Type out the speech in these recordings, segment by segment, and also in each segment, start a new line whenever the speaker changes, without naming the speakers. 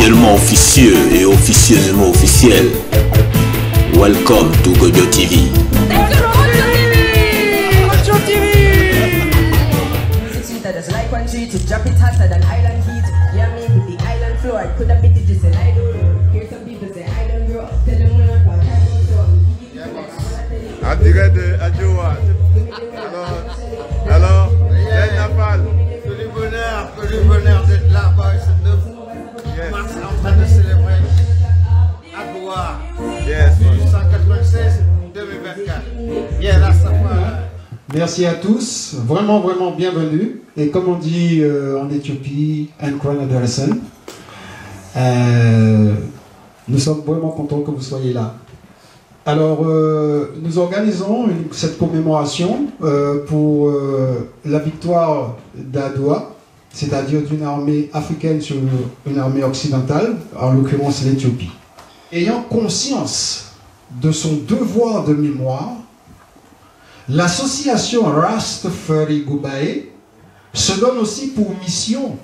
officiellement officieux et officieusement officiel. Welcome to Gojo TV.
Like one tree to drop it hotter than island heat. Yeah, me with the island floor. I could have been just an idol. Hear some people say I don't grow up. Tell them when I'm back.
En direct de Adjoa. Alors, Ben Nafal.
Que du bonheur d'être là, par ce 9 mars, en train de célébrer Adjoa.
Yes.
1896-2024. Bien là, ça va.
Merci à tous, vraiment bienvenue. Et comme on dit en Éthiopie, Nkwan Adolescent, nous sommes vraiment contents que vous soyez là. Alors, nous organisons cette commémoration pour la victoire d'Adwa, c'est-à-dire d'une armée africaine sur une armée occidentale, en l'occurrence l'Éthiopie. Ayant conscience de son devoir de mémoire, l'association Rastafari Gubaye se donne aussi pour mission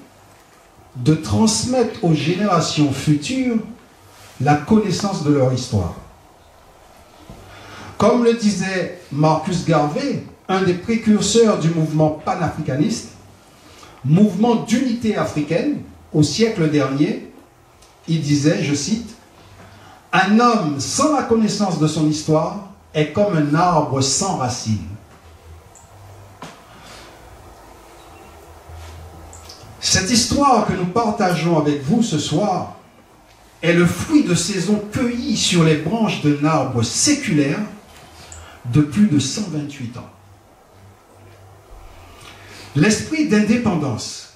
de transmettre aux générations futures la connaissance de leur histoire. Comme le disait Marcus Garvey, un des précurseurs du mouvement panafricaniste, mouvement d'unité africaine au siècle dernier, il disait, je cite, « Un homme sans la connaissance de son histoire est comme un arbre sans racines. » Cette histoire que nous partageons avec vous ce soir est le fruit de saisons cueillies sur les branches d'un arbre séculaire de plus de 128 ans. L'esprit d'indépendance,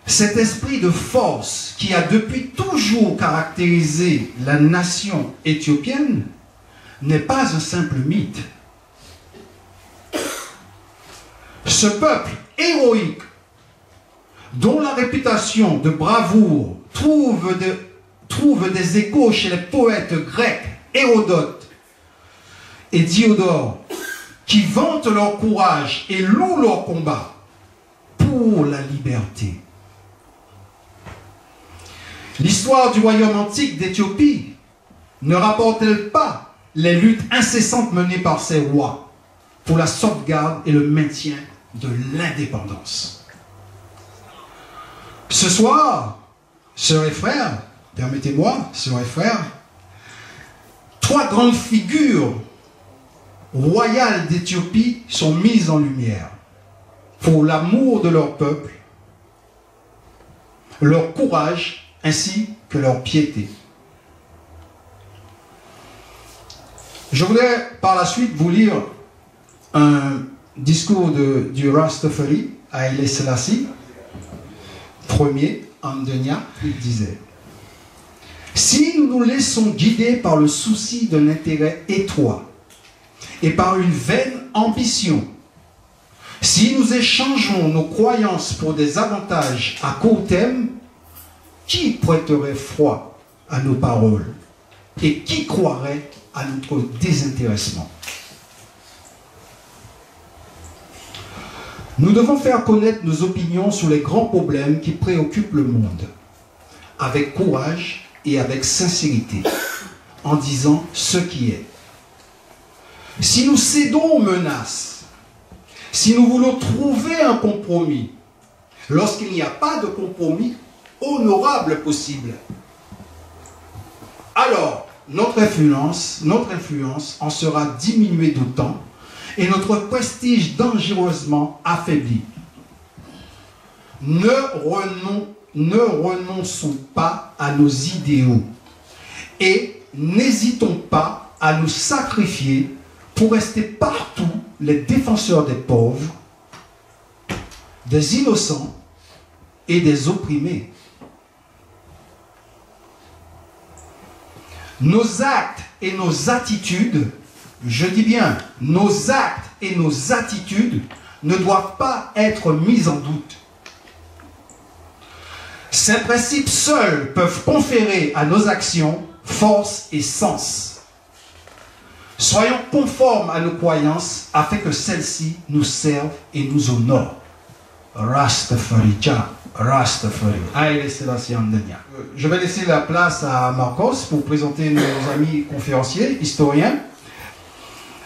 cet esprit de force qui a depuis toujours caractérisé la nation éthiopienne, n'est pas un simple mythe. Ce peuple héroïque, dont la réputation de bravoure trouve des échos chez les poètes grecs Hérodote et Diodore, qui vantent leur courage et louent leur combat pour la liberté. L'histoire du royaume antique d'Éthiopie ne rapporte-t-elle pas les luttes incessantes menées par ces rois pour la sauvegarde et le maintien de l'indépendance? Ce soir, sœurs et frères, permettez-moi, sœurs et frères, trois grandes figures royales d'Éthiopie sont mises en lumière pour l'amour de leur peuple, leur courage ainsi que leur piété. Je voudrais par la suite vous lire un discours du Rastafari à Haile Selassie, premier, Andenia, il disait: si nous nous laissons guider par le souci d'un intérêt étroit et par une vaine ambition, si nous échangeons nos croyances pour des avantages à court terme, qui prêterait foi à nos paroles et qui croirait à notre désintéressement? Nous devons faire connaître nos opinions sur les grands problèmes qui préoccupent le monde, avec courage et avec sincérité, en disant ce qui est. Si nous cédons aux menaces, si nous voulons trouver un compromis, lorsqu'il n'y a pas de compromis honorable possible, alors notre influence en sera diminuée d'autant et notre prestige dangereusement affaibli. Ne renonçons pas à nos idéaux et n'hésitons pas à nous sacrifier pour rester partout les défenseurs des pauvres, des innocents et des opprimés. Nos actes et nos attitudes, je dis bien, nos actes et nos attitudes ne doivent pas être mis en doute. Ces principes seuls peuvent conférer à nos actions force et sens. Soyons conformes à nos croyances afin que celles-ci nous servent et nous honorent. Rastafari Jah, Rastafari. Haile Selassie Andenia. Je vais laisser la place à Marcos pour présenter nos amis conférenciers, historiens.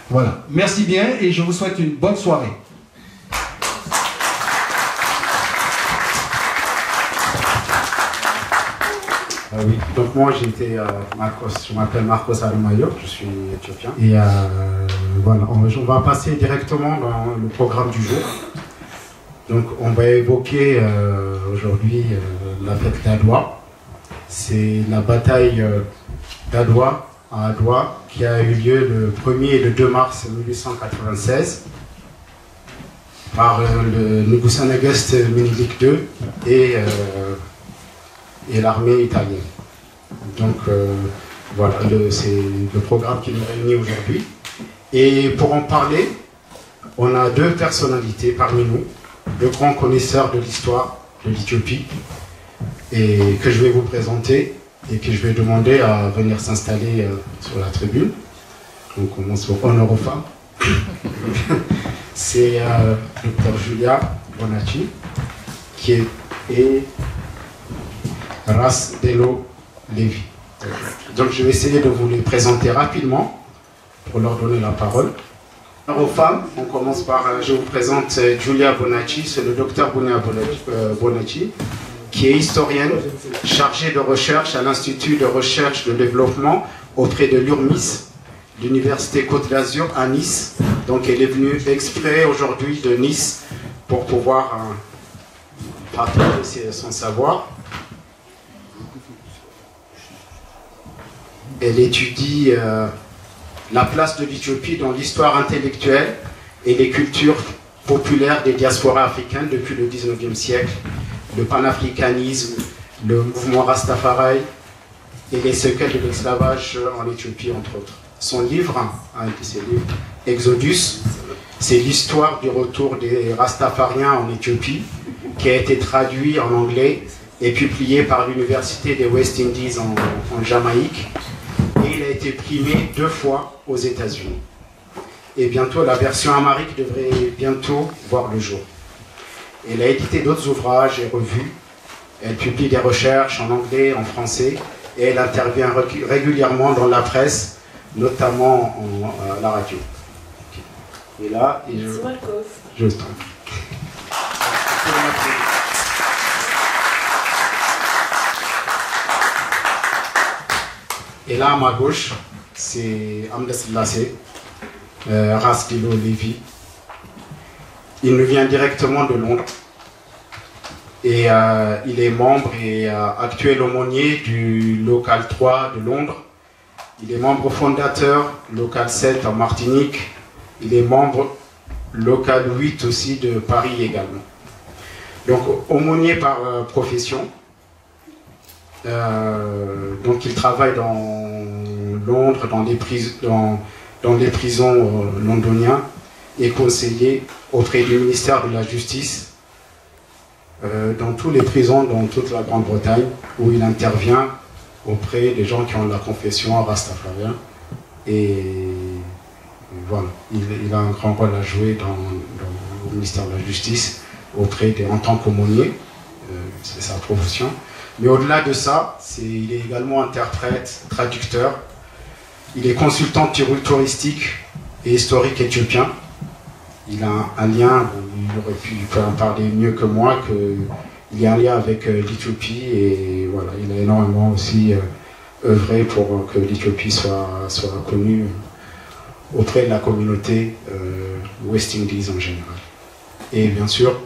Voilà. Merci bien et je vous souhaite une bonne soirée.
Oui, donc moi j'étais Marcos, je m'appelle Marcos Arumayo, je suis éthiopien. Et voilà, on va passer directement dans le programme du jour. Donc on va évoquer aujourd'hui la fête d'Adwa. C'est la bataille d'Adwa à Adwa qui a eu lieu le 1er et le 2 mars 1896 par le Nugusanagast Minilik II et l'armée italienne. Donc voilà, c'est le programme qui nous réunit aujourd'hui. Et pour en parler, on a deux personnalités parmi nous, le grand connaisseur de l'histoire de l'Éthiopie, et que je vais vous présenter et que je vais demander à venir s'installer sur la tribune. Donc on commence pour honneur aux femmes. C'est Dr Julia Bonacci, qui est Ras Delo Levi. Donc je vais essayer de vous les présenter rapidement pour leur donner la parole. Aux femmes, on commence par, je vous présente Julia Bonacci, c'est le docteur Bonacci, qui est historienne chargée de recherche à l'Institut de recherche de développement auprès de l'URMIS, l'Université Côte d'Azur à Nice. Donc elle est venue exprès aujourd'hui de Nice pour pouvoir partager son savoir. Elle étudie la place de l'Éthiopie dans l'histoire intellectuelle et les cultures populaires des diasporas africaines depuis le 19e siècle, le panafricanisme, le mouvement Rastafari et les séquelles de l'esclavage en Éthiopie, entre autres. Son livre, Exodus, c'est l'histoire du retour des Rastafariens en Éthiopie, qui a été traduit en anglais et publié par l'Université des West Indies en Jamaïque. Et il a été primé 2 fois aux États-Unis. Et bientôt, la version amharique devrait bientôt voir le jour. Elle a édité d'autres ouvrages et revues. Elle publie des recherches en anglais, en français, et elle intervient régulièrement dans la presse, notamment à la radio. Et là, je t'en prie. Et là, à ma gauche, c'est Haile Selassie, Ras Delo Levi. Il nous vient directement de Londres. Et il est membre et actuel aumônier du Local 3 de Londres. Il est membre fondateur Local 7 en Martinique. Il est membre Local 8 aussi de Paris également. Donc, aumônier par profession. Donc il travaille dans Londres, dans les prisons londoniens, et conseiller auprès du ministère de la Justice dans toutes les prisons dans toute la Grande-Bretagne, où il intervient auprès des gens qui ont la confession rastafarien. Et voilà, il a un grand rôle à jouer dans le ministère de la Justice en tant qu'aumônier, c'est sa profession. Mais au-delà de ça, il est également interprète, traducteur. Il est consultant touristique et historique éthiopien. Il a un lien, il peut en parler mieux que moi, il y a un lien avec l'Éthiopie, et voilà, il a énormément aussi œuvré pour que l'Éthiopie soit connue auprès de la communauté West Indies en général. Et bien sûr,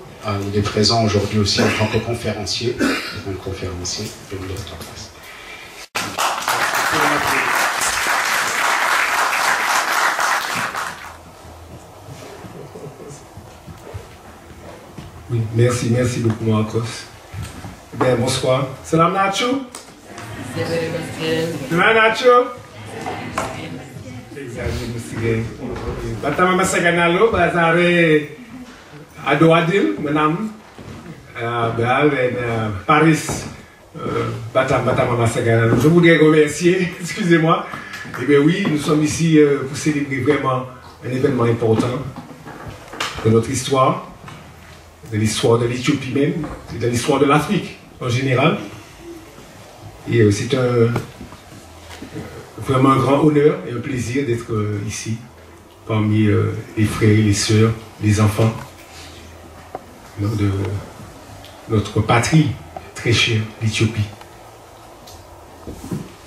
il est présent aujourd'hui aussi en tant que conférencier. Un conférencier, je vous laisse la place.
Oui, merci beaucoup Marcos. Bien, bonsoir. Salam Nacho. Salam Nacho. Batama masaganalo bazare Adoadim, menam Paris, Batama masaganalo. Je voudrais remercier, excusez-moi. Eh bien oui, nous sommes ici pour célébrer vraiment un événement important de notre histoire, de l'histoire de l'Éthiopie même, c'est de l'histoire de l'Afrique en général. Et c'est vraiment un grand honneur et un plaisir d'être ici, parmi les frères et les sœurs, les enfants de notre patrie très chère, l'Éthiopie.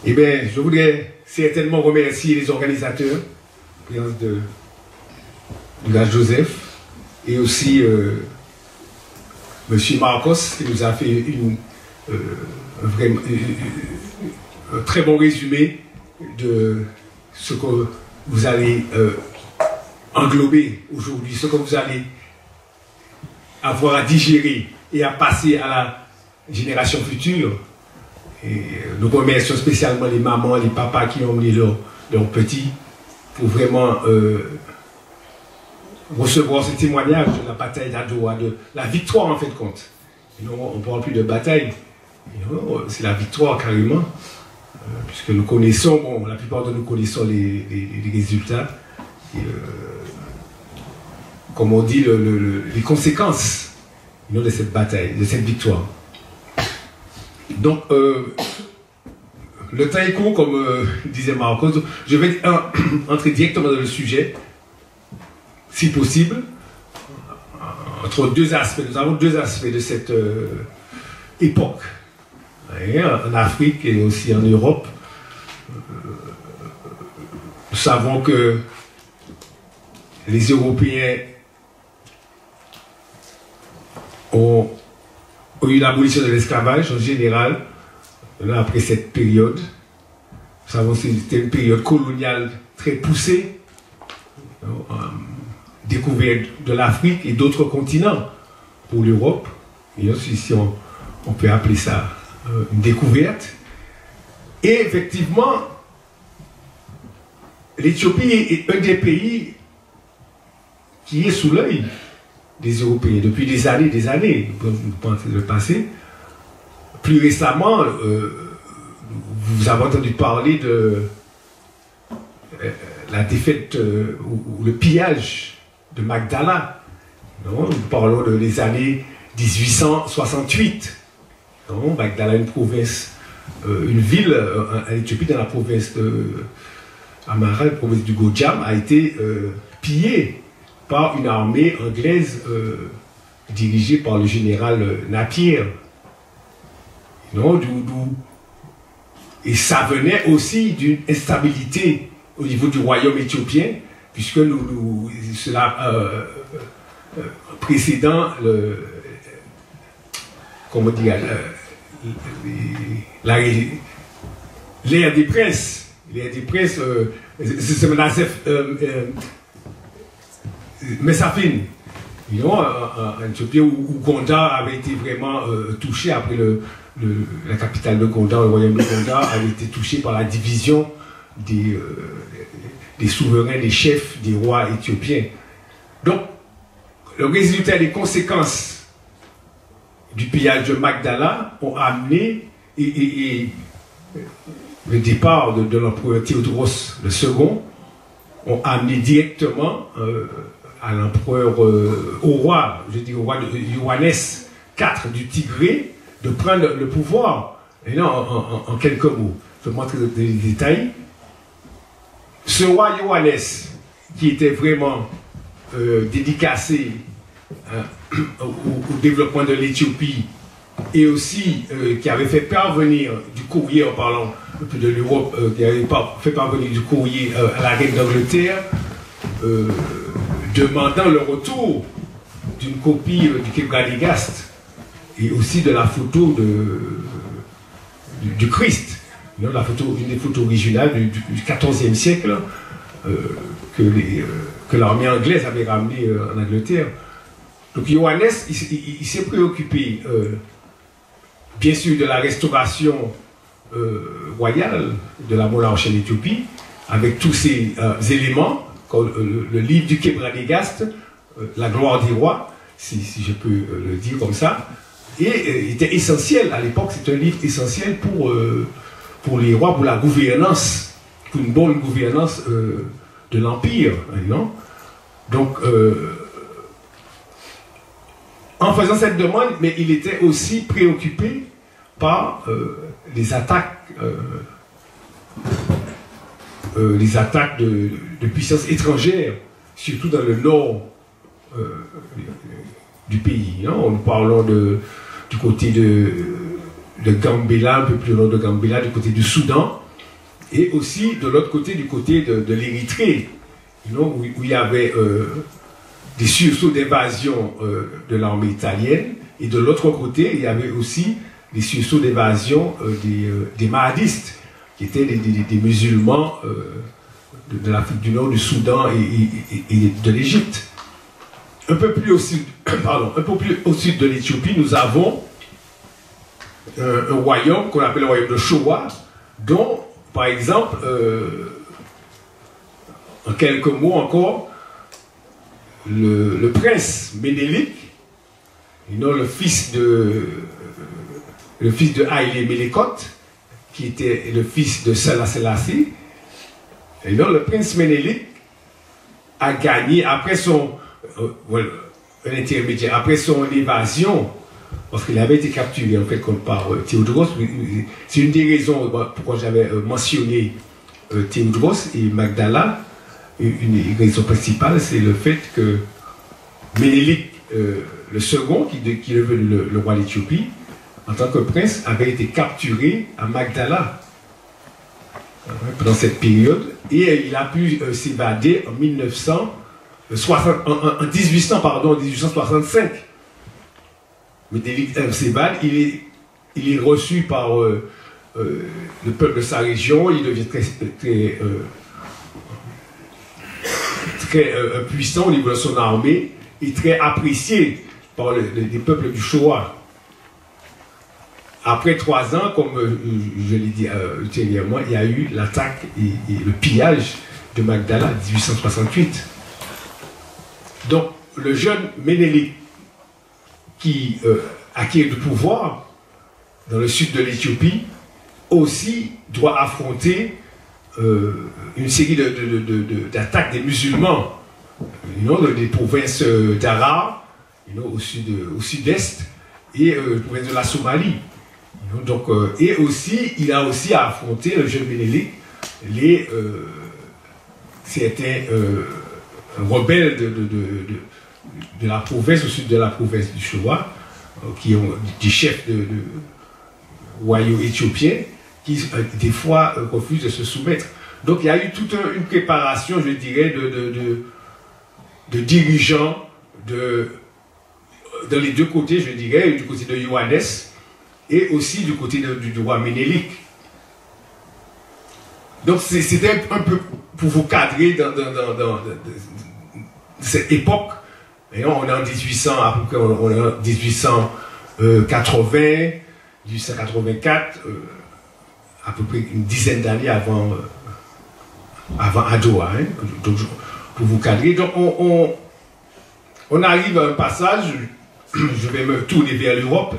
Eh bien, je voudrais certainement remercier les organisateurs, la présence de Joseph, et aussi M. Marcos, qui nous a fait un très bon résumé de ce que vous allez englober aujourd'hui, ce que vous allez avoir à digérer et à passer à la génération future. Et nous remercions spécialement les mamans, les papas qui ont emmené leurs petits pour vraiment recevoir ce témoignage de la bataille d'Adwa, de la victoire en fait de compte. On ne parle plus de bataille, c'est la victoire carrément, puisque nous connaissons, bon, la plupart de nous connaissons les résultats, et, comme on dit, les conséquences de cette bataille, de cette victoire. Donc, le temps est court, comme disait Marcos. Je vais entrer directement dans le sujet, si possible, entre deux aspects. Nous avons deux aspects de cette époque, en Afrique et aussi en Europe. Nous savons que les Européens ont eu l'abolition de l'esclavage en général, après cette période. Nous savons que c'était une période coloniale très poussée, découverte de l'Afrique et d'autres continents pour l'Europe. Et aussi, si on peut appeler ça une découverte. Et effectivement, l'Éthiopie est un des pays qui est sous l'œil des Européens depuis des années, vous pensez le passé. Plus récemment, vous avez entendu parler de la défaite ou le pillage de Magdala. Non, nous parlons des années 1868. Non, Magdala, une province, une ville en Éthiopie dans la province de Amara, la province du Gojam, a été pillée par une armée anglaise dirigée par le général Napier. Non, et ça venait aussi d'une instabilité au niveau du royaume éthiopien, puisque cela précédant comment dire, l'ère des princes. L'ère des princes, c'est Messafine, en Éthiopie, où Gondar avait été vraiment touché après la capitale de Gondar, le royaume de Gondar avait été touché par la division des souverains, des chefs, des rois éthiopiens. Donc, le résultat des conséquences du pillage de Magdala ont amené et le départ de l'empereur Théodros II ont amené directement à l'empereur, au roi, je dis au roi de Johannes IV du Tigré, de prendre le pouvoir. Et là, en quelques mots, je vais montrer des détails. Ce roi Johannes, qui était vraiment dédicacé au développement de l'Éthiopie, et aussi qui avait fait parvenir du courrier, en parlant un peu de l'Europe, qui avait fait parvenir du courrier à la reine d'Angleterre, demandant le retour d'une copie du Kebra-Ligast et aussi de la photo du Christ, une des photos originales du XIVe siècle que l'armée anglaise avait ramené en Angleterre. Donc Johannes, il s'est préoccupé bien sûr de la restauration royale de la monarchie en Éthiopie, avec tous ces éléments, comme le livre du Kebra-Ligast, la gloire des rois, si je peux le dire comme ça, et était essentiel à l'époque. C'est un livre essentiel pour les rois, pour la gouvernance, pour une bonne gouvernance de l'Empire. Non? Donc, en faisant cette demande, mais il était aussi préoccupé par les attaques de puissances étrangères, surtout dans le nord du pays. Hein. Nous parlons du côté de Gambela, un peu plus au nord de Gambela, du côté du Soudan, et aussi de l'autre côté, du côté de l'Érythrée, où il y avait des sursauts d'invasion de l'armée italienne, et de l'autre côté, il y avait aussi des sursauts d'invasion des mahadistes, qui étaient des musulmans de l'Afrique du Nord, du Soudan et de l'Égypte. Un peu plus au sud, un peu plus au sud de l'Éthiopie, nous avons un royaume qu'on appelle le royaume de Showa, dont, par exemple, en quelques mots encore, le prince Ménélik, le fils de Haïlé Mélekot, qui était le fils de Salah Selassie, et donc le prince Ménélik a gagné après son intermédiaire, après son évasion, parce qu'il avait été capturé en fait par Théodros. C'est une des raisons pourquoi j'avais mentionné Théodros et Magdala. Une raison principale, c'est le fait que Ménélik le second, qui est devenu le roi d'Éthiopie, en tant que prince, avait été capturé à Magdala pendant cette période, et il a pu s'évader en 1865. Ménélik s'évade, il est reçu par le peuple de sa région, il devient très puissant au niveau de son armée, et très apprécié par les peuples du Showa. Après 3 ans, comme je l'ai dit ultérieurement, il y a eu l'attaque et le pillage de Magdala en 1868. Donc, le jeune Ménélik qui acquiert du pouvoir dans le sud de l'Éthiopie aussi doit affronter une série d'attaques des musulmans, des provinces d'Arar, au sud-est, et province de la Somalie. Donc, et aussi, il a aussi à affronter, le jeune Ménélik, certains rebelles de la province, au sud de la province du Showa, qui ont des chefs de royaumes éthiopiens, qui des fois refusent de se soumettre. Donc il y a eu toute une préparation, je dirais, de dirigeants dans les deux côtés, je dirais, du côté de Johannes et aussi du côté du roi Ménélik. Donc c'était un peu pour vous cadrer dans cette époque. Et on est en 1800, à peu près, on est en 1880, 1884, à peu près une dizaine d'années avant Adoua, hein, donc, pour vous cadrer. Donc on arrive à un passage, je vais me tourner vers l'Europe,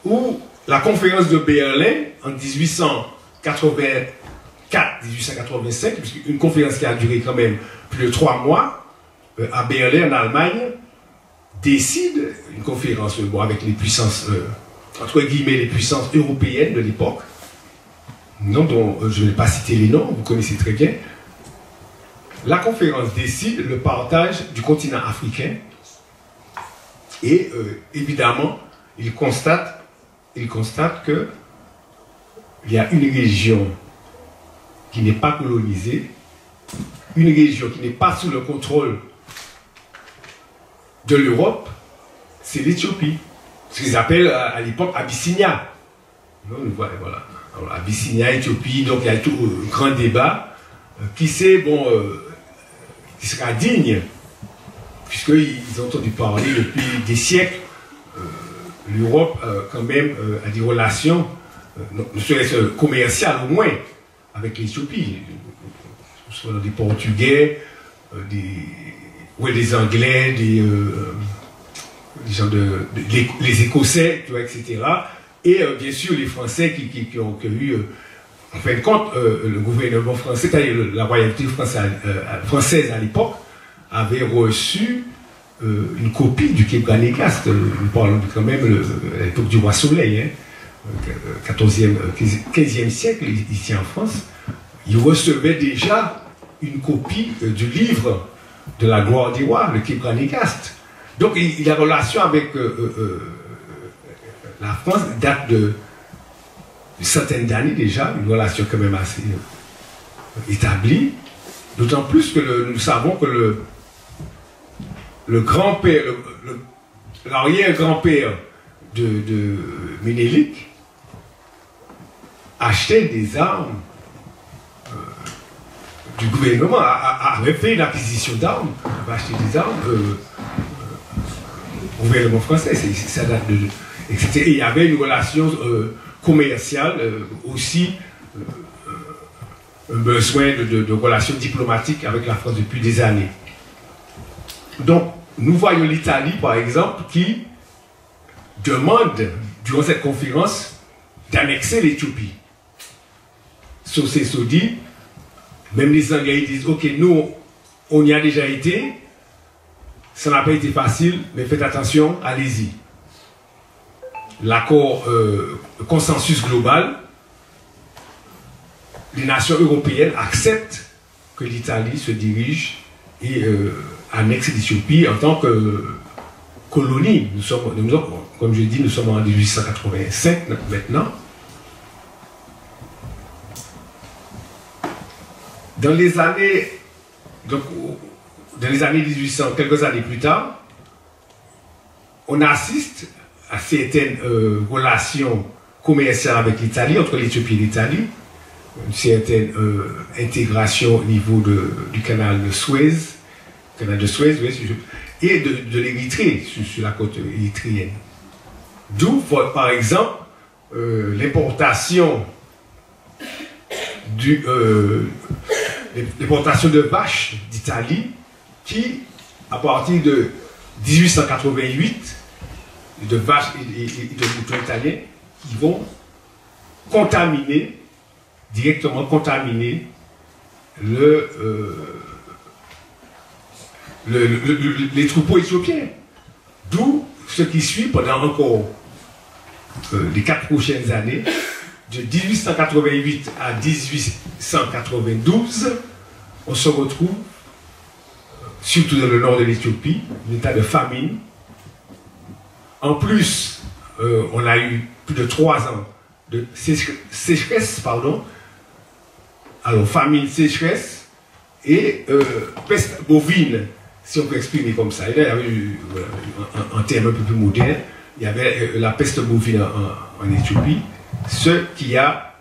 où la conférence de Berlin en 1884-1885, une conférence qui a duré quand même plus de 3 mois, à Berlin, en Allemagne, décide, une conférence avec les puissances, entre guillemets, les puissances européennes de l'époque, dont je ne vais pas citer les noms, vous connaissez très bien. La conférence décide le partage du continent africain, et évidemment, il constate qu'il y a une région qui n'est pas colonisée, une région qui n'est pas sous le contrôle de l'Europe, c'est l'Éthiopie. Ce qu'ils appellent à l'époque Abyssinia. Voilà. Alors, Abyssinia, Éthiopie, donc il y a tout un grand débat qui sera digne, puisqu'ils ont entendu parler depuis des siècles. L'Europe, quand même, a des relations, ne serait-ce commerciales au moins, avec l'Éthiopie. Soit des Portugais, des Anglais, les Écossais, tu vois, etc. Et bien sûr les Français qui ont eu, en fin de compte, le gouvernement français, la royauté française à l'époque, avait reçu une copie du Cape Granegast. Nous parlons quand même à l'époque du Roi Soleil, hein, 15e siècle, ici en France. Il recevait déjà une copie du livre de la gloire des rois, le Cape Granegast. Donc il a relation avec la France, date de centaines d'années déjà, une relation quand même assez établie. D'autant plus que nous savons que le grand-père, l'arrière-grand-père de Ménélique achetait des armes du gouvernement, avait fait une acquisition d'armes, avait acheté des armes au gouvernement français, ça date de... Et il y avait une relation commerciale aussi, un besoin de relations diplomatiques avec la France depuis des années. Donc, nous voyons l'Italie, par exemple, qui demande, durant cette conférence, d'annexer l'Éthiopie. Sosé dit, même les Anglais disent, ok, nous, on y a déjà été, ça n'a pas été facile, mais faites attention, allez-y. L'accord, le consensus global, les nations européennes acceptent que l'Italie se dirige et annexe l'Éthiopie en tant que colonie. Nous sommes, comme je dis, nous sommes en 1885 maintenant. Dans les années 1800, quelques années plus tard, on assiste à certaines relations commerciales avec l'Italie, entre l'Éthiopie et l'Italie, une certaine intégration au niveau du canal de Suez, oui, et de l'Érythrée, sur la côte érythréenne. D'où, par exemple, l'importation de vaches d'Italie qui, à partir de 1888, de vaches et de moutons italiens, qui vont directement contaminer les troupeaux éthiopiens. D'où ce qui suit pendant encore les 4 prochaines années, de 1888 à 1892, on se retrouve, surtout dans le nord de l'Éthiopie, un état de famine. En plus, on a eu plus de 3 ans de sécheresse, alors famine, sécheresse et peste bovine, si on peut exprimer comme ça. Et là, il y avait eu, un terme un peu plus moderne, il y avait la peste bovine en Éthiopie, ce qui a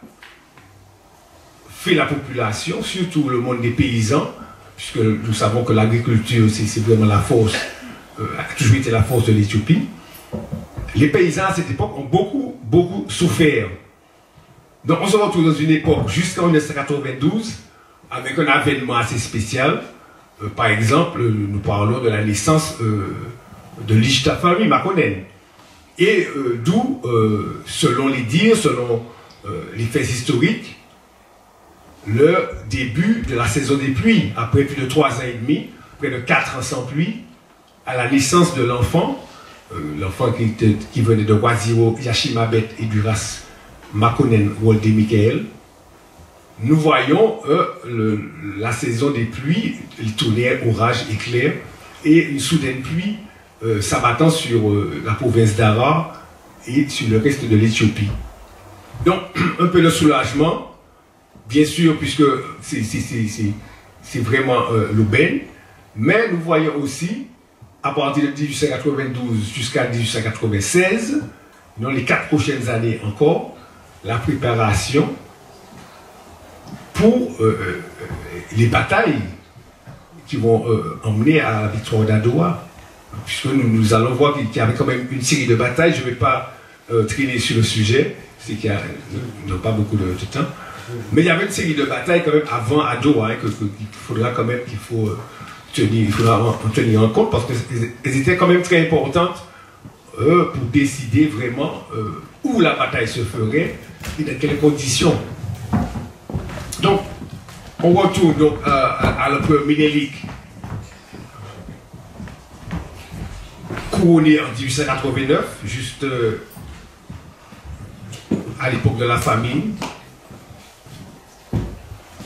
fait la population, surtout le monde des paysans, puisque nous savons que l'agriculture, c'est vraiment la force, a toujours été la force de l'Éthiopie. Les paysans à cette époque ont beaucoup souffert. Donc on se retrouve dans une époque jusqu'en 1992 avec un avènement assez spécial. Par exemple, nous parlons de la naissance de l'Ishtafari Makonnen. Et d'où, selon les dires, selon les faits historiques, le début de la saison des pluies, après plus de 3 ans et demi, près de 4 ans sans pluie, à la naissance de l'enfant, l'enfant qui venait de Waziro Yashimabet et du race Makonnen Wolde Michael, nous voyons la saison des pluies, les tonnerres, orages, éclairs, et une soudaine pluie s'abattant sur la province d'Ara et sur le reste de l'Éthiopie. Donc, un peu de soulagement, bien sûr, puisque c'est vraiment l'aubaine, mais nous voyons aussi, à partir de 1892 jusqu'à 1896, dans les 4 prochaines années encore, la préparation pour les batailles qui vont emmener à la victoire d'Adowa. Puisque nous allons voir qu'il y avait quand même une série de batailles, je ne vais pas traîner sur le sujet, c'est qu'il n'y a pas beaucoup de temps. Mais il y avait une série de batailles quand même avant Adowa, hein, qu'il faudra quand même en tenir en compte, parce qu'elles étaient quand même très importantes pour décider vraiment où la bataille se ferait et dans quelles conditions. Donc, on retourne donc à l'empereur Ménélique, couronné en 1889, juste à l'époque de la famine.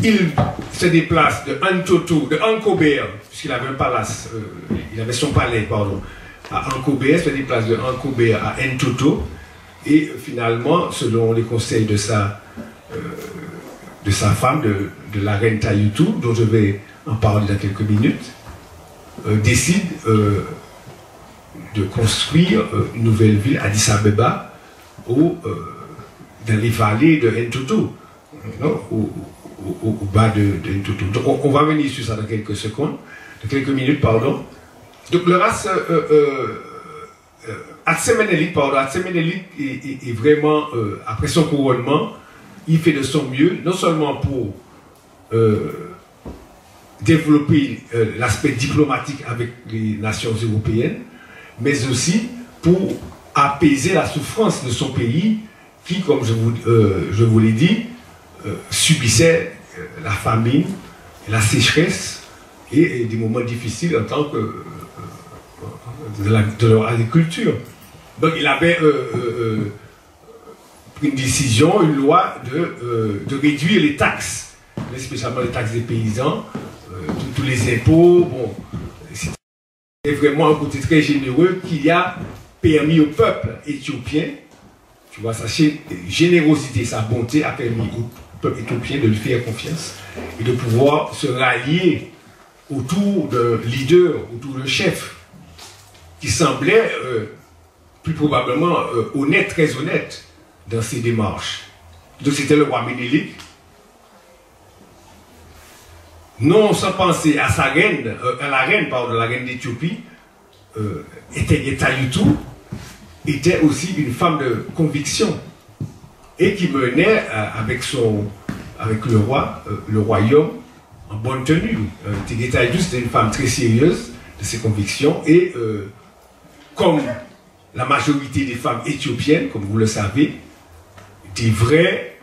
Il se déplace de Antoto, de Ankobert, puisqu'il avait un palace, il avait son palais, pardon, à Ankobert, se déplace de Ankobert à Ntoto, et finalement, selon les conseils de sa femme, de la reine Tayutu, dont je vais en parler dans quelques minutes, décide de construire une nouvelle ville, Addis Abeba, dans les vallées de Ntoto, au bas de Ntoto. Donc on va venir sur ça dans quelques secondes, dans quelques minutes, pardon. Donc le race Hatshepsut est vraiment, après son couronnement, il fait de son mieux, non seulement pour développer l'aspect diplomatique avec les nations européennes, mais aussi pour apaiser la souffrance de son pays qui, comme je vous l'ai dit, subissait la famine, la sécheresse et des moments difficiles en tant que de leur agriculture. Donc il avait pris une décision, une loi de réduire les taxes, spécialement les taxes des paysans, tous les impôts. Bon, c'était vraiment un côté très généreux qui a permis au peuple éthiopien, tu vois, sa générosité, sa bonté a permis au peuple éthiopien de lui faire confiance et de pouvoir se rallier autour d'un leader, autour d'un chef qui semblait plus probablement honnête, très honnête dans ses démarches. Donc c'était le roi Ménélik. Non sans penser à sa reine, la reine d'Éthiopie, Tayutu, était aussi une femme de conviction et qui menait avec le roi, le royaume en bonne tenue. Tayutu, c'était une femme très sérieuse de ses convictions et comme la majorité des femmes éthiopiennes, comme vous le savez, des vraies,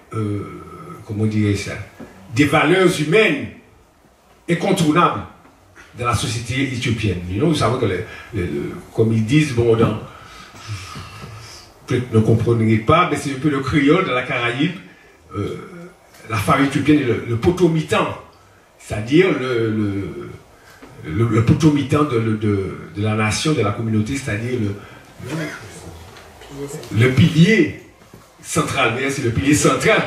comment dirais-je ça, des valeurs humaines incontournables dans la société éthiopienne. Vous savez que, comme ils disent, bon, peut-être ne comprenez pas, mais c'est un peu le créole de la Caraïbe. La femme éthiopienne est le potomitan, c'est-à-dire le potomitan de la nation, de la communauté, c'est-à-dire le pilier central. C'est le pilier central.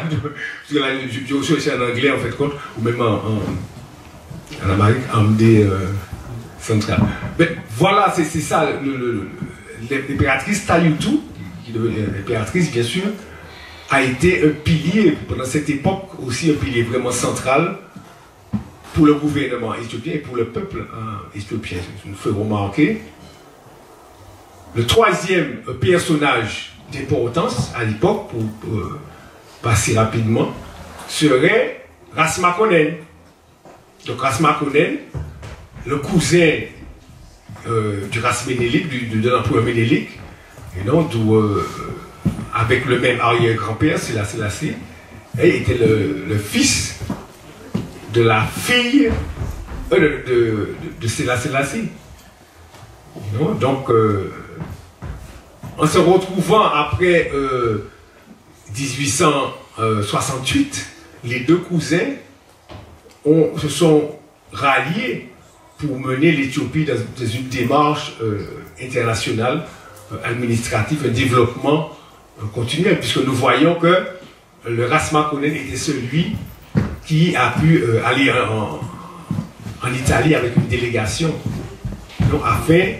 Je cherche en anglais, en fait, compte, ou même en Amérique, en MD central. Mais voilà, c'est ça, l'impératrice Tayutu, qui devient impératrice, bien sûr, a été un pilier, pendant cette époque, aussi un pilier vraiment central pour le gouvernement éthiopien et pour le peuple éthiopien. Je nous fais remarquer. Le troisième personnage d'importance à l'époque, pour passer rapidement, serait Ras Makonnen. Donc Ras Makonnen, le cousin du Ras Ménélik, de l'empereur Ménélik, et donc avec le même arrière-grand-père, Sélassé, et était le fils de la fille de Sélassé. Donc, en se retrouvant après 1868, les deux cousins se sont ralliés pour mener l'Éthiopie dans une démarche internationale, administrative, un développement continuel, puisque nous voyons que le Ras Makonnen était celui qui a pu aller en Italie avec une délégation, donc, afin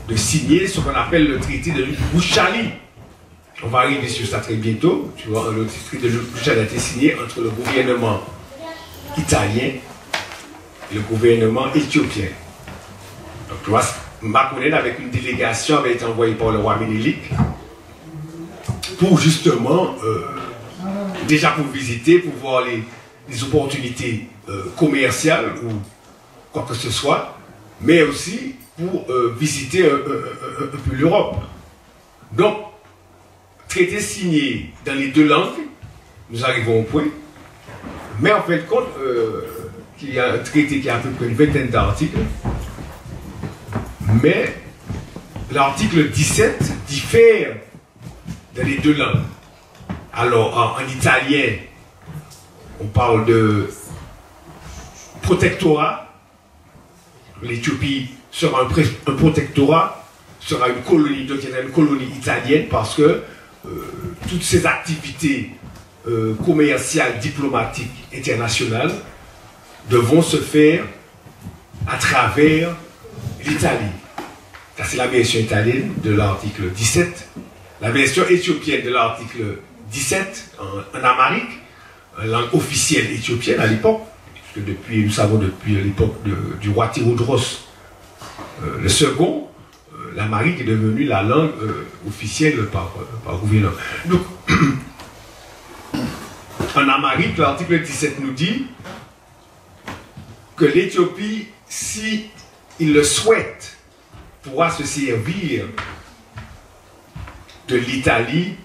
de signer ce qu'on appelle le traité de Bouchali. On va arriver sur ça très bientôt. Tu vois, le traité de Bouchali a été signé entre le gouvernement italien et le gouvernement éthiopien. Donc, tu vois, Makonnen, avec une délégation, avait été envoyé par le roi Ménélik pour justement, déjà pour visiter, pour voir les opportunités commerciales ou quoi que ce soit, mais aussi pour visiter un peu l'Europe. Donc, traité signé dans les deux langues, nous arrivons au point, mais en fin de compte, il y a un traité qui a à peu près une vingtaine d'articles, mais l'article 17 diffère dans les deux langues. Alors, en italien, on parle de protectorat. L'Éthiopie sera un protectorat, sera une colonie, donc il y a une colonie italienne parce que toutes ces activités commerciales, diplomatiques, internationales devront se faire à travers l'Italie. Ça, c'est la version italienne de l'article 17. La version éthiopienne de l'article 17 en amharique, langue officielle éthiopienne à l'époque, puisque nous savons depuis l'époque du roi Théodros le second, l'amharique est devenue la langue officielle par gouvernement. Donc, en amharique, l'article 17 nous dit que l'Éthiopie, si il le souhaite, pourra se servir de l'Italie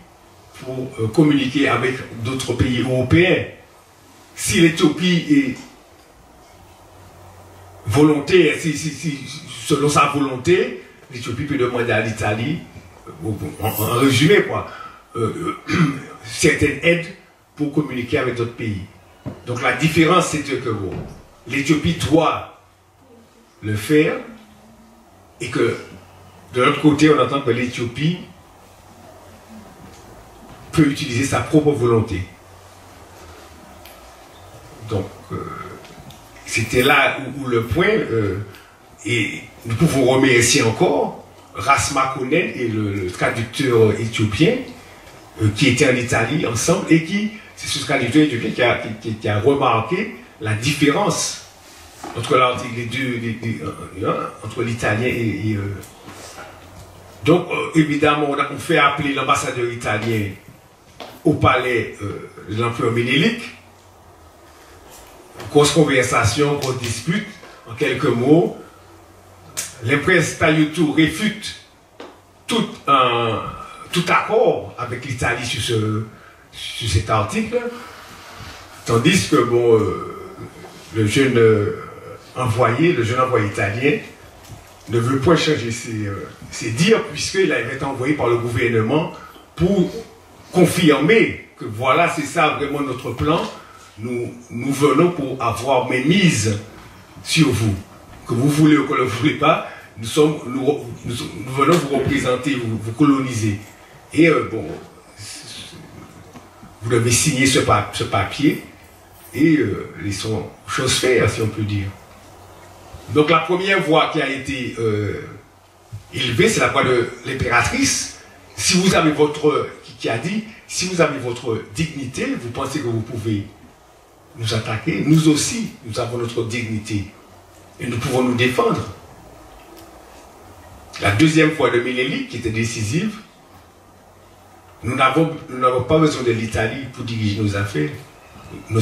pour communiquer avec d'autres pays européens. Si l'Éthiopie est volontaire, selon sa volonté, l'Éthiopie peut demander à l'Italie, en résumé quoi, certaines aides pour communiquer avec d'autres pays. Donc la différence c'est que l'Éthiopie doit le faire et que de l'autre côté on entend que l'Éthiopie peut utiliser sa propre volonté. Donc c'était là où le point, et nous pouvons remercier encore Rasma Konen et le traducteur éthiopien qui était en Italie ensemble et qui, c'est ce traducteur éthiopien qui a remarqué la différence entre entre l'italien et donc évidemment on fait appeler l'ambassadeur italien au palais de l'empereur Ménélique. Grosse conversation, grosse dispute, en quelques mots. L'empresse Tayotou réfute tout accord avec l'Italie sur cet article, tandis que bon, le jeune envoyé italien ne veut pas changer ses dires puisqu'il avait été envoyé par le gouvernement pour confirmer que voilà, c'est ça vraiment notre plan. Nous venons pour avoir mes mises sur vous. Que vous voulez ou que vous ne voulez pas, nous venons vous représenter, vous coloniser. Et bon, vous devez signer ce papier et laissons chose faire, si on peut dire. Donc la première voix qui a été élevée, c'est la voix de l'impératrice. Si vous avez qui a dit, si vous avez votre dignité, vous pensez que vous pouvez nous attaquer, nous aussi, nous avons notre dignité et nous pouvons nous défendre. La deuxième fois de Ménélique, qui était décisive, nous n'avons pas besoin de l'Italie pour diriger nos affaires. Nous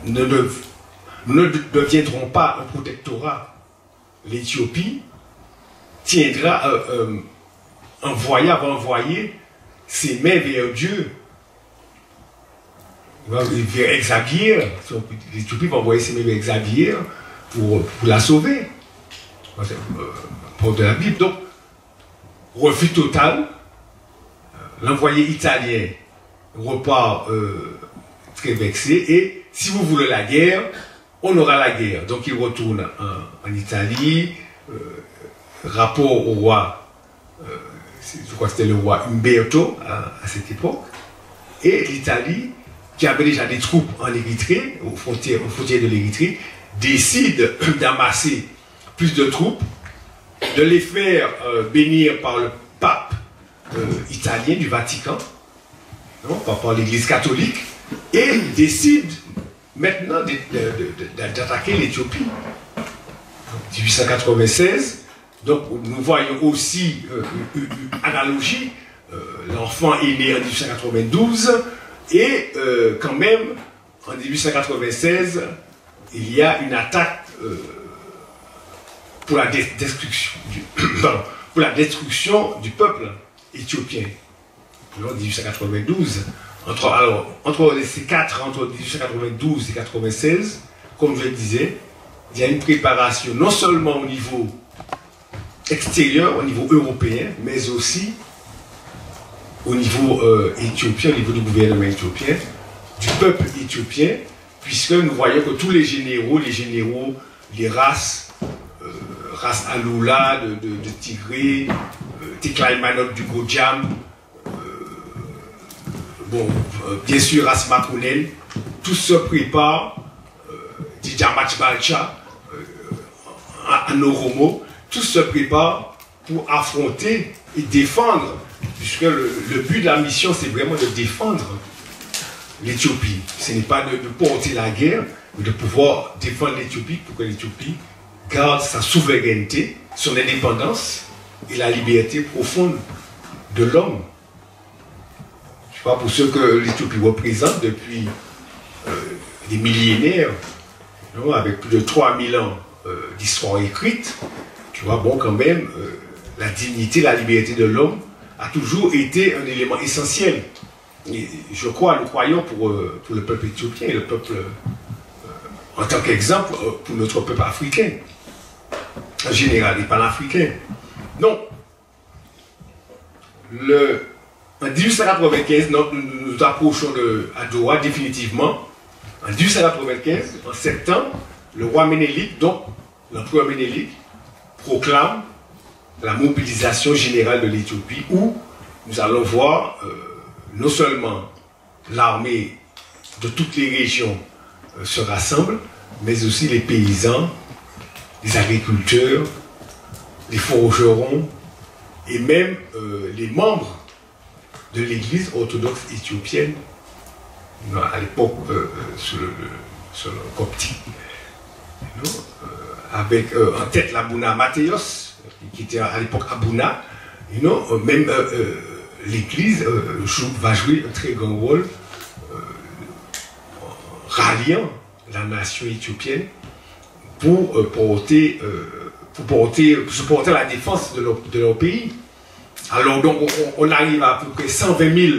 ne deviendrons pas un protectorat. L'Éthiopie tiendra, va envoyer ses mains vers Dieu. Vers Exabir, l'Éthiopie va envoyer ses mains vers Exabir pour la sauver. Pour de la Bible. Donc, refus total. L'envoyé italien repart très vexé. Et si vous voulez la guerre, on aura la guerre. Donc, il retourne en Italie. Rapport au roi, je crois que c'était le roi Umberto à cette époque. Et l'Italie, qui avait déjà des troupes en Érythrée, aux frontières de l'Érythrée, décide d'amasser plus de troupes, de les faire bénir par le pape italien du Vatican, par l'Église catholique, et décide maintenant d'attaquer l'Éthiopie. 1896, donc nous voyons aussi une analogie, l'enfant est né en 1892, et quand même, en 1896, il y a une attaque pour la destruction du peuple éthiopien. En 1892, entre 1892 et 1896, comme je le disais, il y a une préparation non seulement au niveau extérieur, au niveau européen, mais aussi au niveau éthiopien, au niveau du gouvernement éthiopien, du peuple éthiopien, puisque nous voyons que tous les généraux, les races Aloula de Tigré, Teklai Manok du Gojam, bien sûr race Makonnen, tous se préparent, Djamach Balcha, Anoromo, tous se préparent pour affronter et défendre, puisque le but de la mission, c'est vraiment de défendre l'Éthiopie. Ce n'est pas de porter la guerre, mais de pouvoir défendre l'Éthiopie pour que l'Éthiopie garde sa souveraineté, son indépendance et la liberté profonde de l'homme. Je sais pas, pour ceux que l'Éthiopie représente depuis des millénaires, non, avec plus de 3000 ans d'histoire écrite, tu vois, bon, quand même, la dignité, la liberté de l'homme a toujours été un élément essentiel. Et je crois, nous croyons pour le peuple éthiopien et le peuple, en tant qu'exemple, pour notre peuple africain, en général, et panafricain. Donc, en 1895, nous nous approchons à Doha définitivement. En 1895, en septembre, le roi Ménélik, donc l'empereur Ménélik, proclame la mobilisation générale de l'Éthiopie, où nous allons voir non seulement l'armée de toutes les régions se rassemble, mais aussi les paysans, les agriculteurs, les forgerons et même les membres de l'église orthodoxe éthiopienne à l'époque sur le coptique, avec en tête l'Abouna Mathéos, qui était à l'époque Abouna, même l'église va jouer un très grand rôle ralliant la nation éthiopienne pour supporter la défense de leur pays. Alors donc on arrive à peu près 120 000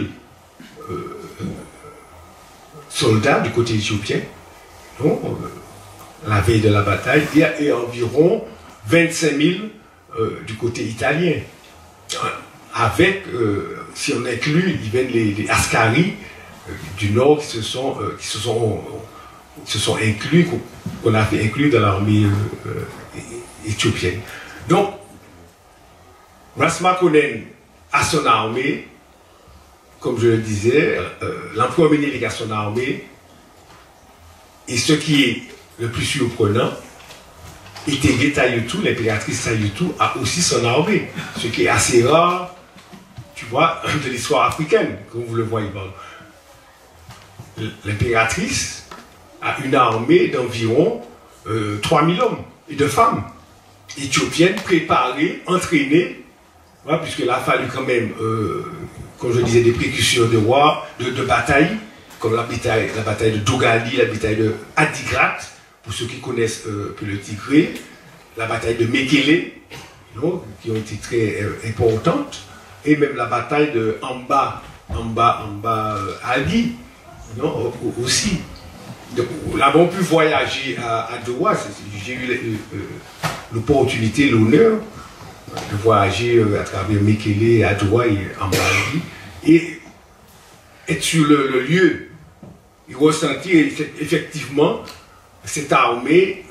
soldats du côté éthiopien, donc, la veille de la bataille, et environ 25 000 du côté italien. Avec, si on inclut, ils viennent les Askari du nord qui se sont inclus, qu'on a fait inclure dans l'armée éthiopienne. Donc, Ras Makonnen a son armée, comme je le disais, l'empereur Ménélik a son armée, et ce qui est le plus surprenant, Itege Tayutu, l'impératrice Tayutu, a aussi son armée, ce qui est assez rare, tu vois, de l'histoire africaine, comme vous le voyez. L'impératrice a une armée d'environ 3000 hommes et de femmes éthiopiennes préparées, entraînées, voilà, puisqu'il a fallu quand même, comme je disais, des précautions de bataille, comme la bataille de Dogali, la bataille de Adigrat, pour ceux qui connaissent le Tigré, la bataille de Mekele, qui ont été très importantes, et même la bataille de Amba Ali, aussi. Donc, nous avons pu voyager à Doha. J'ai eu l'opportunité, l'honneur de voyager à travers Mekele, à Doha et Amba Ali, et être sur le lieu et ressentir effectivement cette armée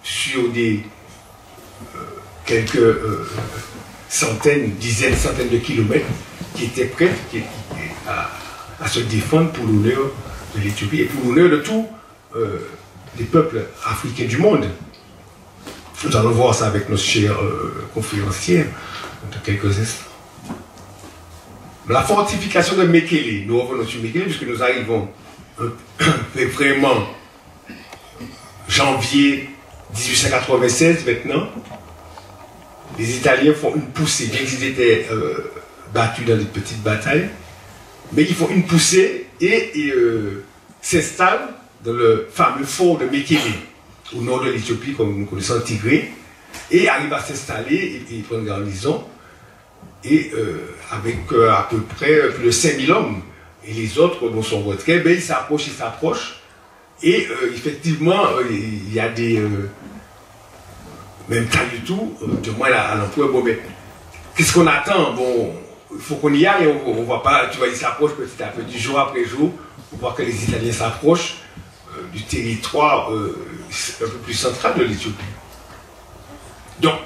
sur quelques dizaines, centaines de kilomètres qui étaient prêtes à se défendre pour l'honneur de l'Éthiopie et pour l'honneur de tous les peuples africains du monde. Nous allons voir ça avec nos chers conférenciers dans quelques instants. La fortification de Mekele, nous revenons sur Mekele puisque nous arrivons vraiment janvier 1896 maintenant. Les Italiens font une poussée, bien qu'ils étaient battus dans des petites batailles, mais ils font une poussée et s'installent dans le fameux fort de Mekele, au nord de l'Éthiopie, comme nous connaissons Tigré, et arrivent à s'installer et prendre garnison, et avec à peu près plus de 5000 hommes, et les autres sont retraits, ils s'approchent, et effectivement, il y a même taille du tout, de moins à l'emploi. Bon, mais qu'est-ce qu'on attend? Bon, il faut qu'on y aille, on ne voit pas, tu vois, ils s'approchent petit à petit, jour après jour, on voit que les Italiens s'approchent du territoire un peu plus central de l'Éthiopie. Donc,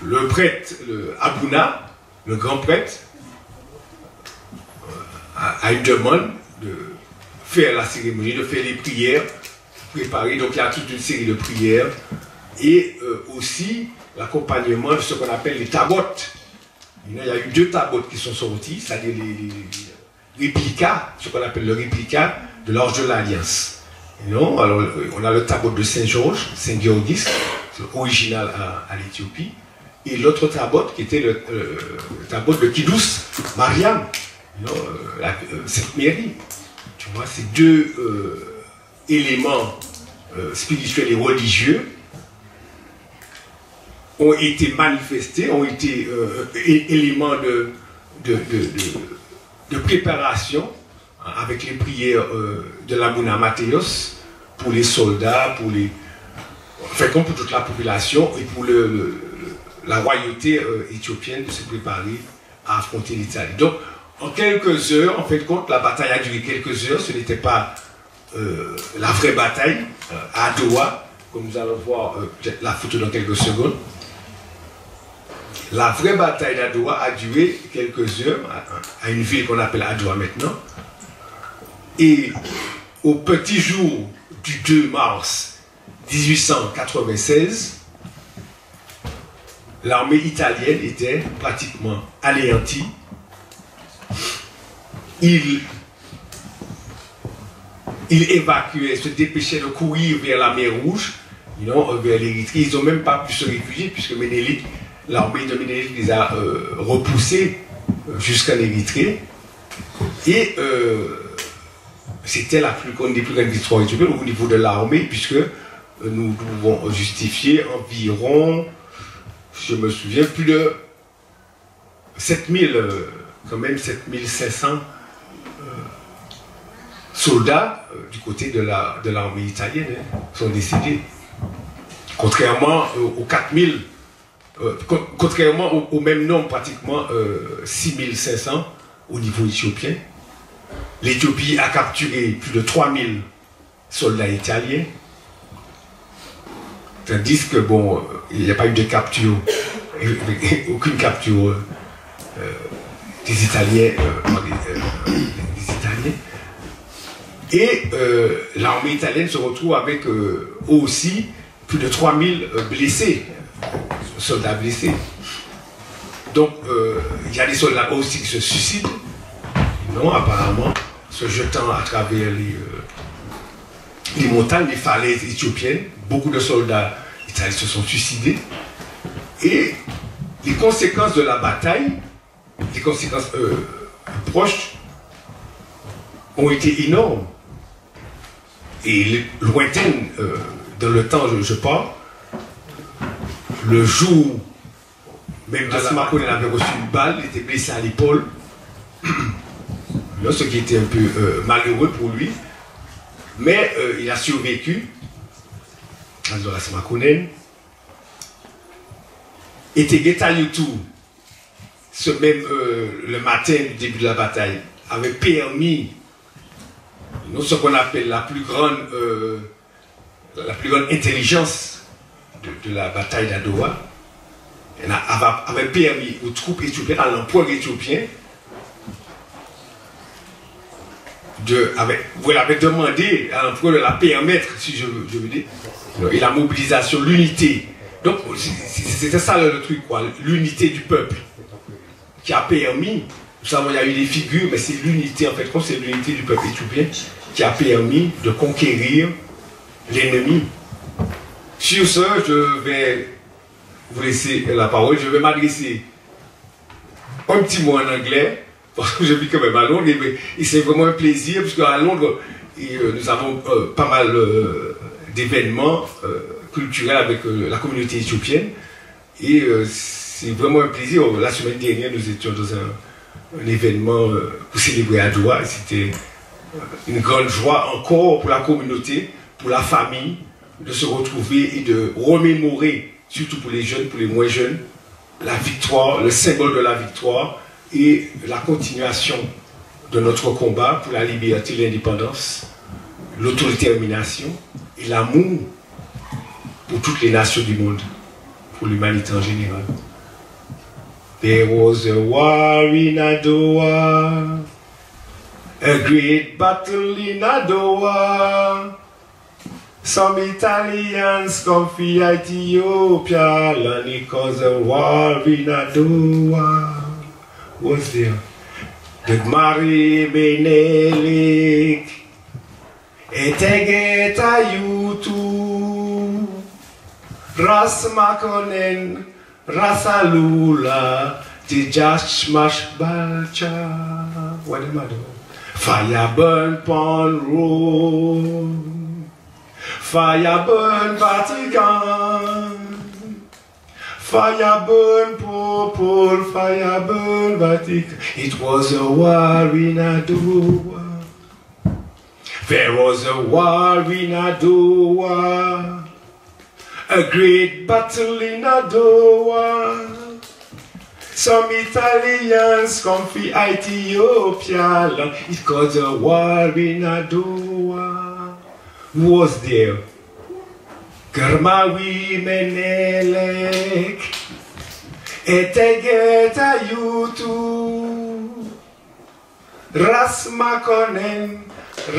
le prêtre, le Abuna, le grand prêtre, a une demande de faire la cérémonie, de faire les prières, préparer. Donc il y a toute une série de prières et aussi l'accompagnement de ce qu'on appelle les tabotes. Il y a eu 2 tabotes qui sont sortis, c'est-à-dire les réplicas, ce qu'on appelle le réplica de l'Arche de l'Alliance. Alors on a le tabot de Saint-Georges, Saint-Georgis, original à l'Éthiopie, et l'autre tabot qui était le tabot de Kidous, Mariam, cette mairie. Tu vois, ces 2 éléments spirituels et religieux ont été manifestés, ont été éléments de préparation avec les prières de l'Abuna Matthäus pour les soldats, enfin comme pour toute la population et pour la royauté éthiopienne de se préparer à affronter l'Italie. Donc, en quelques heures, en fait compte, la bataille a duré quelques heures, ce n'était pas la vraie bataille à Adowa, comme nous allons voir peut-être la photo dans quelques secondes. La vraie bataille d'Adowa a duré quelques heures, à une ville qu'on appelle Adowa maintenant. Et au petit jour du 2 mars 1896, l'armée italienne était pratiquement anéantie. Il évacuait, se dépêchait de courir vers la mer Rouge, vers l'Érythrée. Ils n'ont même pas pu se réfugier puisque Ménélique, l'armée de Ménélique les a repoussés jusqu'en Érythrée. Et c'était une des plus grandes histoires éthiopiennes au niveau de l'armée, puisque nous pouvons justifier environ, je me souviens, plus de 7000, quand même 7500 soldats du côté de l'armée italienne sont décédés. Contrairement aux 4000, contrairement au même nombre, pratiquement 6500 au niveau éthiopien. L'Éthiopie a capturé plus de 3000 soldats italiens. Tandis que, bon, il n'y a pas eu de capture, aucune capture des Italiens, Et l'armée italienne se retrouve avec aussi plus de 3000 blessés, soldats blessés. Donc, il y a des soldats aussi qui se suicident, non, apparemment, se jetant à travers les montagnes, les falaises éthiopiennes. Beaucoup de soldats italiens se sont suicidés. Et les conséquences de la bataille, les conséquences proches, ont été énormes. Et lointaines, dans le temps, je parle, le jour même de Smakonen avait reçu une balle, il était blessé à l'épaule, ce qui était un peu malheureux pour lui, mais il a survécu. Alors Smakonen et Tegeta-Yutu, le matin du début de la bataille, avait permis ce qu'on appelle la plus grande intelligence de la bataille d'Adowa, avait permis aux troupes éthiopiennes, à l'empereur éthiopien, vous l'avez demandé à l'empereur de la permettre, si je veux dire, et la mobilisation, l'unité. Donc c'était ça le truc, quoi, l'unité du peuple, qui a permis, nous savons il y a eu des figures, mais c'est l'unité, en fait, c'est l'unité du peuple éthiopien qui a permis de conquérir l'ennemi. Sur ce, je vais vous laisser la parole, je vais m'adresser un petit mot en anglais, parce que je vis quand même à Londres, et c'est vraiment un plaisir, puisque à Londres, nous avons pas mal d'événements culturels avec la communauté éthiopienne, et c'est vraiment un plaisir. La semaine dernière, nous étions dans un événement pour célébrer Adowa, c'était une grande joie encore pour la communauté, pour la famille, de se retrouver et de remémorer surtout pour les jeunes, pour les moins jeunes, la victoire, le symbole de la victoire et la continuation de notre combat pour la liberté, l'indépendance, l'autodétermination et l'amour pour toutes les nations du monde, pour l'humanité en général. There was a war in Adowa, a great battle in Adowa. Some Italians come from Ethiopia, and because a war in Adowa was there. The Mari Menelik, Etegeta Yutu, Ras Makonen, Rasalula, Tijash Mashbalcha. What am I doing? Fire burn pon Rome, fire burn Vatican, fire burn Popol, fire burn Vatican. It was a war in Adowa. There was a war in Adowa, a great battle in Adowa. Some Italians come from Ethiopia. It caused a war in Adowa. Who was there? Garmawi Menelek, Etegeta Yutu, Ras Makonen,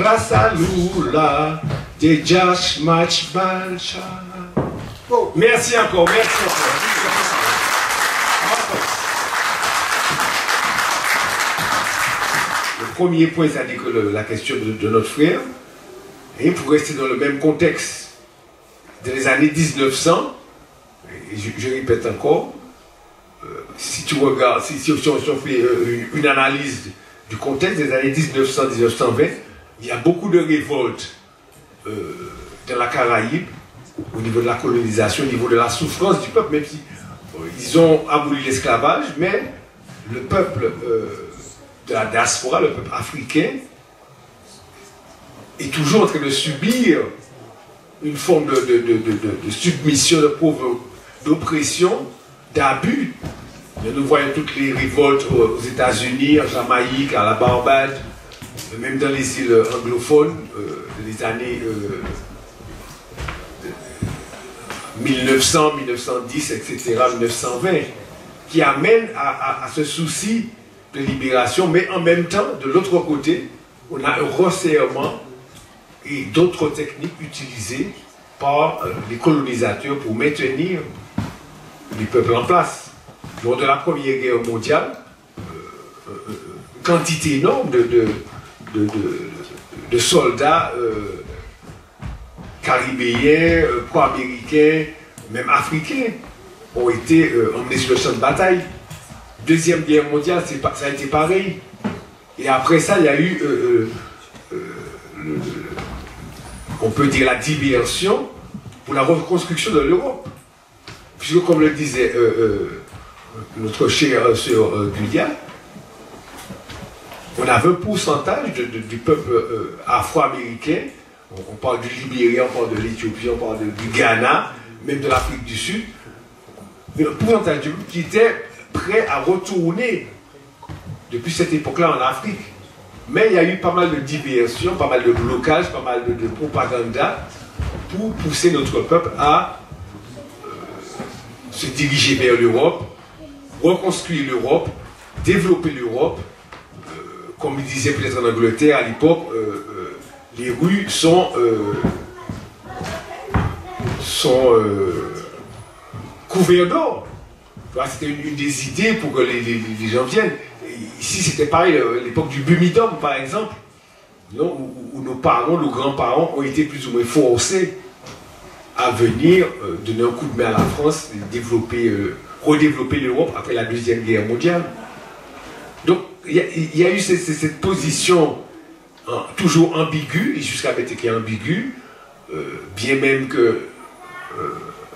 Rasalula, Tejash Machbalcha. Merci encore, merci encore. Le premier point, c'est-à-dire que la question de notre frère, et pour rester dans le même contexte, dans les années 1900, et je répète encore, si tu regardes, si on fait une analyse du contexte des années 1900-1920, il y a beaucoup de révoltes dans la Caraïbe, au niveau de la colonisation, au niveau de la souffrance du peuple, même si ils ont aboli l'esclavage, mais le peuple de la diaspora, le peuple africain, est toujours en train de subir une forme de submission, d'oppression, d'abus. Nous voyons toutes les révoltes aux États-Unis, en Jamaïque, à la Barbade, même dans les îles anglophones, les années 1900, 1910, etc., 1920, qui amènent à ce souci de libération, mais en même temps, de l'autre côté, on a un resserrement et d'autres techniques utilisées par les colonisateurs pour maintenir les peuples en place. Lors de la Première Guerre mondiale, une quantité énorme de soldats caribéens, pro-américains, même africains, ont été emmenés sur le champ de bataille. Deuxième Guerre mondiale, ça a été pareil. Et après ça, il y a eu, on peut dire, la diversion pour la reconstruction de l'Europe. Puisque, comme le disait notre chère sœur Julia, on avait un pourcentage du peuple afro-américain. On parle du Libéria, on parle de l'Éthiopie, on parle du Ghana, même de l'Afrique du Sud. Mais un pourcentage du peuple qui était prêt à retourner depuis cette époque-là en Afrique. Mais il y a eu pas mal de diversion, pas mal de blocages, pas mal de propagande pour pousser notre peuple à se diriger vers l'Europe, reconstruire l'Europe, développer l'Europe. Comme il disait peut-être en Angleterre à l'époque, les rues sont couvertes d'or. C'était une des idées pour que les gens viennent. Ici, c'était pareil, l'époque du Bumidum, par exemple, où nos parents, nos grands-parents ont été plus ou moins forcés à venir donner un coup de main à la France, redévelopper l'Europe après la Deuxième Guerre mondiale. Donc, il y a eu cette position toujours ambiguë, et jusqu'à maintenant qui est ambiguë, bien même que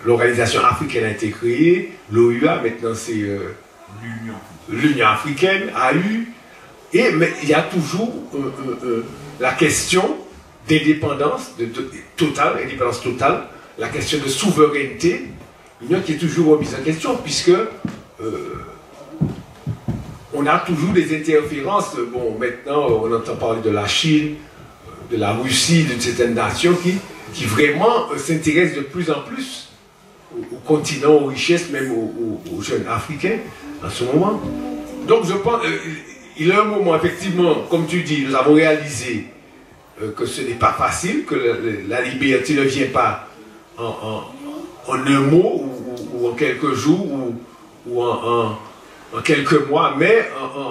l'organisation africaine a été créée, l'OUA, maintenant c'est l'Union africaine, AU, mais il y a toujours la question d'indépendance totale, la question de souveraineté union qui est toujours remise en question, puisque on a toujours des interférences. Bon, maintenant, on entend parler de la Chine, de la Russie, d'une certaine nation qui vraiment s'intéresse de plus en plus au continent, aux richesses, même aux jeunes africains en ce moment. Donc je pense, il y a un moment, effectivement, comme tu dis, nous avons réalisé que ce n'est pas facile, que la liberté ne vient pas en un mot ou en quelques jours ou en quelques mois, mais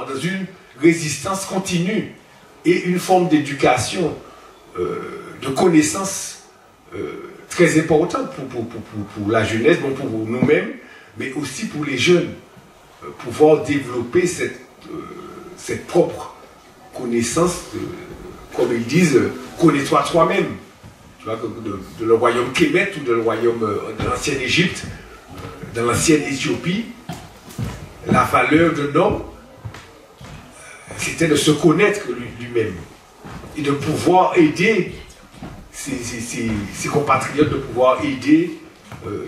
dans une résistance continue et une forme d'éducation, de connaissance très importante pour la jeunesse, bon, pour nous-mêmes, mais aussi pour les jeunes, pouvoir développer cette propre connaissance, comme ils disent, connais-toi toi-même. Tu vois, de le royaume Kémet ou de le royaume de l'ancienne Égypte, dans l'ancienne Éthiopie, la valeur d'un homme, c'était de se connaître lui-même et de pouvoir aider ses compatriotes, de pouvoir aider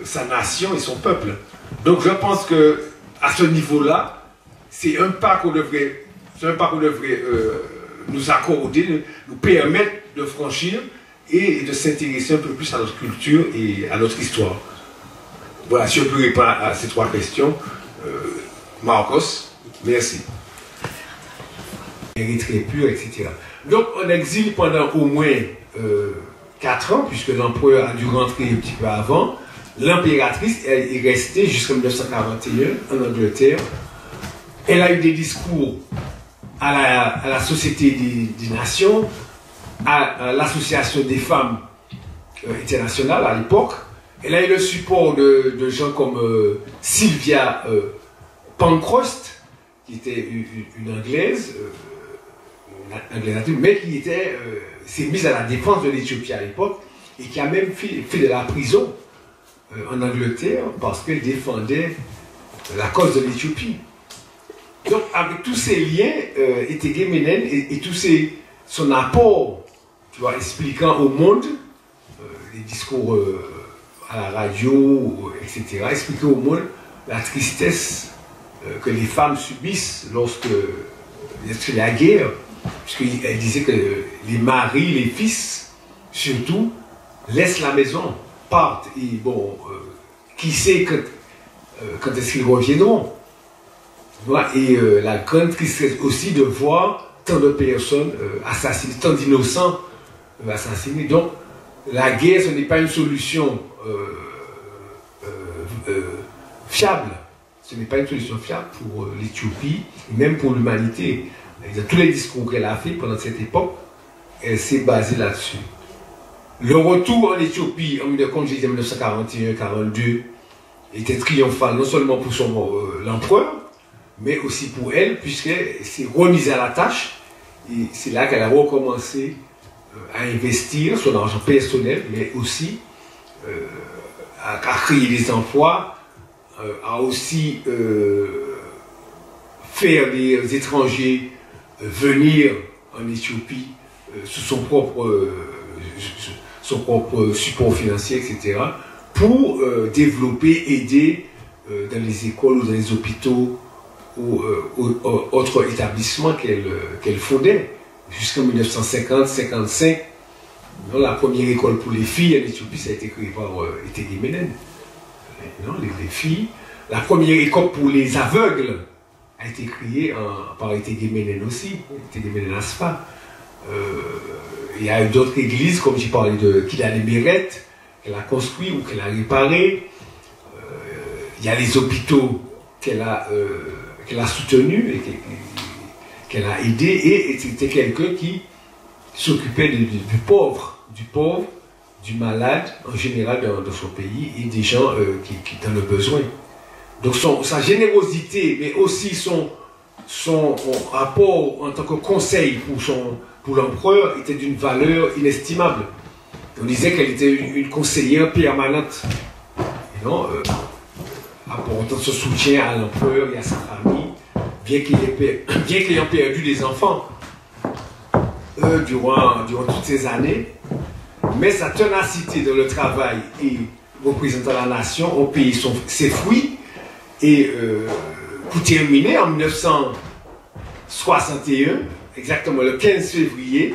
sa nation et son peuple. Donc je pense que à ce niveau-là, c'est un pas qu'on devrait, nous accorder, nous permettre de franchir et de s'intéresser un peu plus à notre culture et à notre histoire. Voilà, si on peut répondre à ces trois questions. Marcos, merci. Érythrée pure, etc. Donc on exile pendant au moins 4 ans, puisque l'empereur a dû rentrer un petit peu avant. L'impératrice est restée jusqu'en 1941 en Angleterre. Elle a eu des discours à la Société des Nations, à l'Association des femmes internationales à l'époque. Elle a eu le support de gens comme Sylvia Pankhurst, qui était une Anglaise, mais qui s'est mise à la défense de l'Éthiopie à l'époque et qui a même fait de la prison en Angleterre parce qu'elle défendait la cause de l'Éthiopie. Donc avec tous ces liens, Etege Menen et son apport, tu vois, expliquant au monde les discours à la radio, etc., expliquant au monde la tristesse que les femmes subissent lorsque la guerre, puisqu'elle disait que les maris, les fils, surtout, laissent la maison, partent, et bon, qui sait quand est-ce qu'ils reviendront. Et la grande tristesse aussi de voir tant de personnes assassinées, tant d'innocents assassinés. Donc, la guerre, ce n'est pas une solution fiable. Ce n'est pas une solution fiable pour l'Éthiopie, et même pour l'humanité. Dans tous les discours qu'elle a fait pendant cette époque, elle s'est basée là-dessus. Le retour en Éthiopie en 1941-42 était triomphal, non seulement pour l'empereur, mais aussi pour elle, puisqu'elle s'est remise à la tâche. Et c'est là qu'elle a recommencé à investir son argent personnel, mais aussi à créer des emplois, à aussi faire des étrangers venir en Éthiopie sous son propre support financier, etc., pour développer, aider dans les écoles ou dans les hôpitaux ou autres établissements qu'elle fondait. Jusqu'en 1950-55, la première école pour les filles en Éthiopie, ça a été créé par Etege Menen. Les filles. La première école pour les aveugles a été créée par Etege Menen aussi, Etege Menen Asfa. Il y a eu d'autres églises, comme j'ai parlé de Kidane Meret, qu'elle a construit ou qu'elle a réparé. Il y a les hôpitaux qu'elle a soutenus et qu'elle a aidé, et c'était quelqu'un qui s'occupait du pauvre, du malade en général dans son pays, et des gens qui dans le besoin. Donc sa générosité, mais aussi son rapport en tant que conseil pour l'empereur était d'une valeur inestimable. On disait qu'elle était une conseillère permanente, apportant ce soutien à l'empereur et à sa famille, bien qu'ayant perdu des enfants durant toutes ces années. Mais sa ténacité dans le travail et représentant la nation ont payé ses fruits. Et pour terminer, en 1961, exactement le 15 février,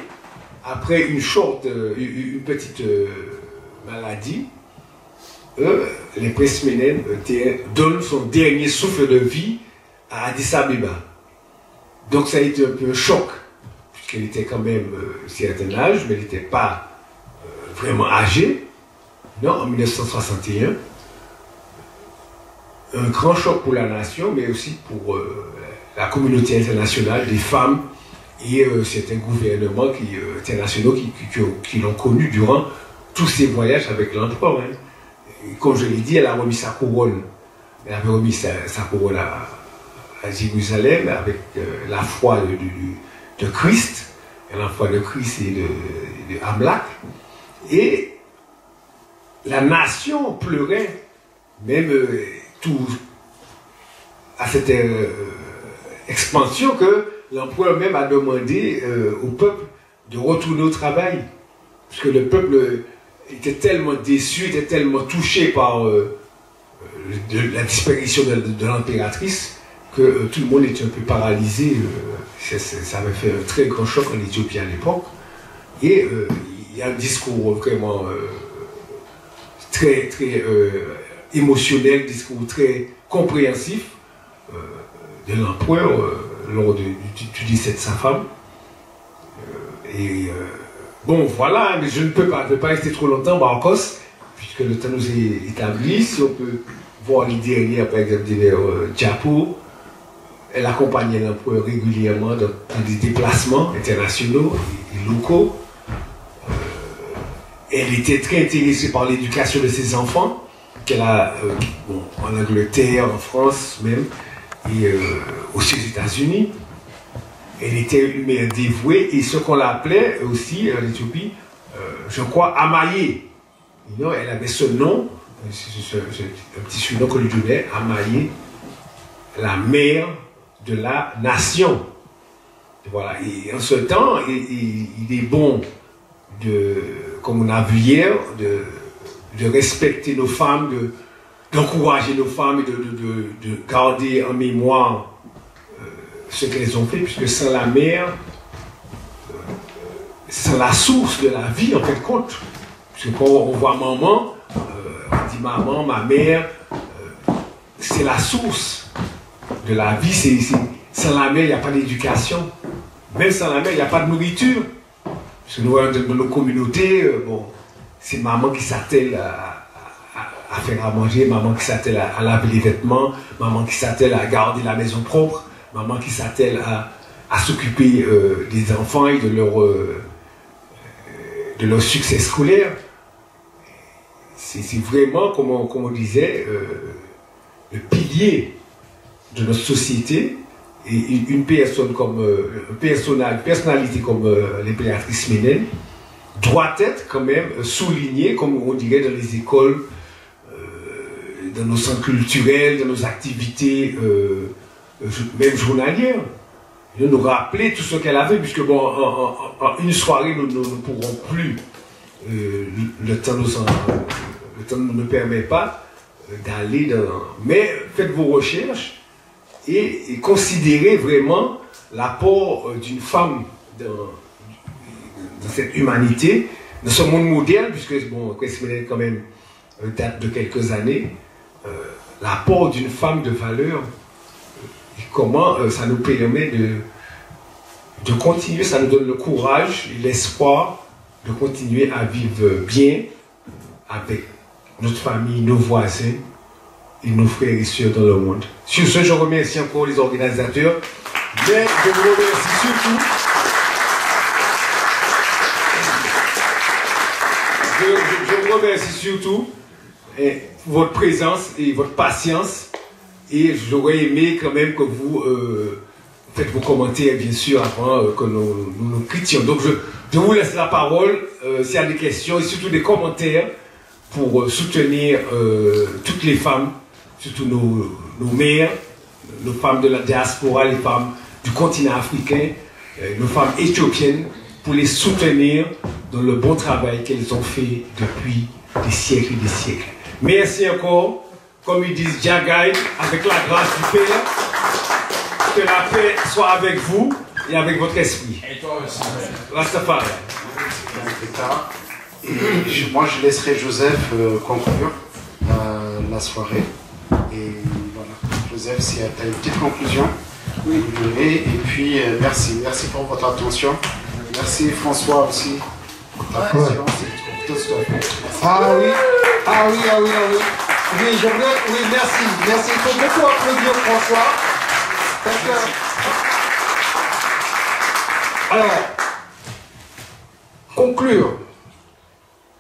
après une petite maladie, les Prince Ménène donnent son dernier souffle de vie à Addis Abeba. Donc ça a été un peu un choc, puisqu'elle était quand même un certain âge, mais elle n'était pas vraiment âgée. Non, en 1961. Un grand choc pour la nation, mais aussi pour la communauté internationale, des femmes et certains gouvernements internationaux qui l'ont connu durant tous ses voyages avec l'empereur. Hein. Comme je l'ai dit, elle a remis sa couronne. Elle avait remis sa couronne à Jérusalem avec la foi de Christ, la foi de Christ et de Amlak. Et la nation pleurait, même tout à cette expansion, que l'empereur même a demandé au peuple de retourner au travail. Parce que le peuple était tellement déçu, était tellement touché par la disparition de l'impératrice, que tout le monde était un peu paralysé. Ça avait fait un très grand choc en Éthiopie à l'époque. Et il y a un discours vraiment très émotionnel, discours très compréhensif de l'empereur lors du décès de sa femme. Bon, voilà, mais je ne peux pas rester trop longtemps, Marcos, puisque le temps nous est établi. Si on peut voir les dernières, par exemple, Diapo, elle accompagnait l'empereur régulièrement dans des déplacements internationaux et locaux. Elle était très intéressée par l'éducation de ses enfants, qu'elle a en Angleterre, en France même, et aussi aux États-Unis. Elle était une mère dévouée, et ce qu'on l'appelait aussi en Éthiopie, je crois, Amaye. Elle avait ce nom, un petit surnom qu'on lui donnait, Amaye, la mère de la nation. Voilà. Et en ce temps, il est bon comme on a vu hier, de respecter nos femmes, d'encourager nos femmes et de garder en mémoire ce qu'elles ont fait, puisque sans la mère, sans la source de la vie, en fait, compte. Parce que quand on voit maman, on dit maman, ma mère, c'est la source de la vie. Sans la mère, il n'y a pas d'éducation. Même sans la mère, il n'y a pas de nourriture. Parce que nous voyons dans nos communautés, c'est maman qui s'attelle à faire à manger, maman qui s'attelle à laver les vêtements, maman qui s'attelle à garder la maison propre, maman qui s'attelle à s'occuper des enfants et de leur succès scolaire. C'est vraiment, comme on disait, le pilier de notre société. Et une personne comme personnalité comme l'impératrice Ménène doit être quand même soulignée, comme on dirait dans les écoles, dans nos centres culturels, dans nos activités même journalières. De nous rappeler tout ce qu'elle avait, puisque en une soirée nous ne pourrons plus, le temps ne nous permet pas d'aller dans... Mais faites vos recherches et considérez vraiment l'apport d'une femme dans cette humanité, dans ce monde moderne, puisque Christ Ménène quand même date de quelques années, l'apport d'une femme de valeur, et comment ça nous permet de continuer, ça nous donne le courage et l'espoir de continuer à vivre bien avec notre famille, nos voisins et nos frères et sœurs dans le monde. Sur ce, je remercie encore les organisateurs, mais je vous remercie surtout. Je vous remercie surtout pour votre présence et votre patience. Et j'aurais aimé quand même que vous faites vos commentaires, bien sûr, avant que nous quittions. Donc je vous laisse la parole s'il y a des questions et surtout des commentaires pour soutenir toutes les femmes, surtout nos mères, nos femmes de la diaspora, les femmes du continent africain, nos femmes éthiopiennes, pour les soutenir dans le bon travail qu'elles ont fait depuis des siècles et des siècles. Merci encore, comme ils disent, Jah guide, avec la grâce du Père, que la paix soit avec vous et avec votre esprit. Et toi aussi. Rastafari.
Moi, je laisserai Joseph conclure la soirée. Et voilà, Joseph, si tu as une petite conclusion, oui. Et puis, merci pour votre attention. Merci François aussi pour ta patience et tout ce que
Ah oui, oui, j'aimerais, oui, merci. Il faut beaucoup applaudir François. Parce que, alors, conclure.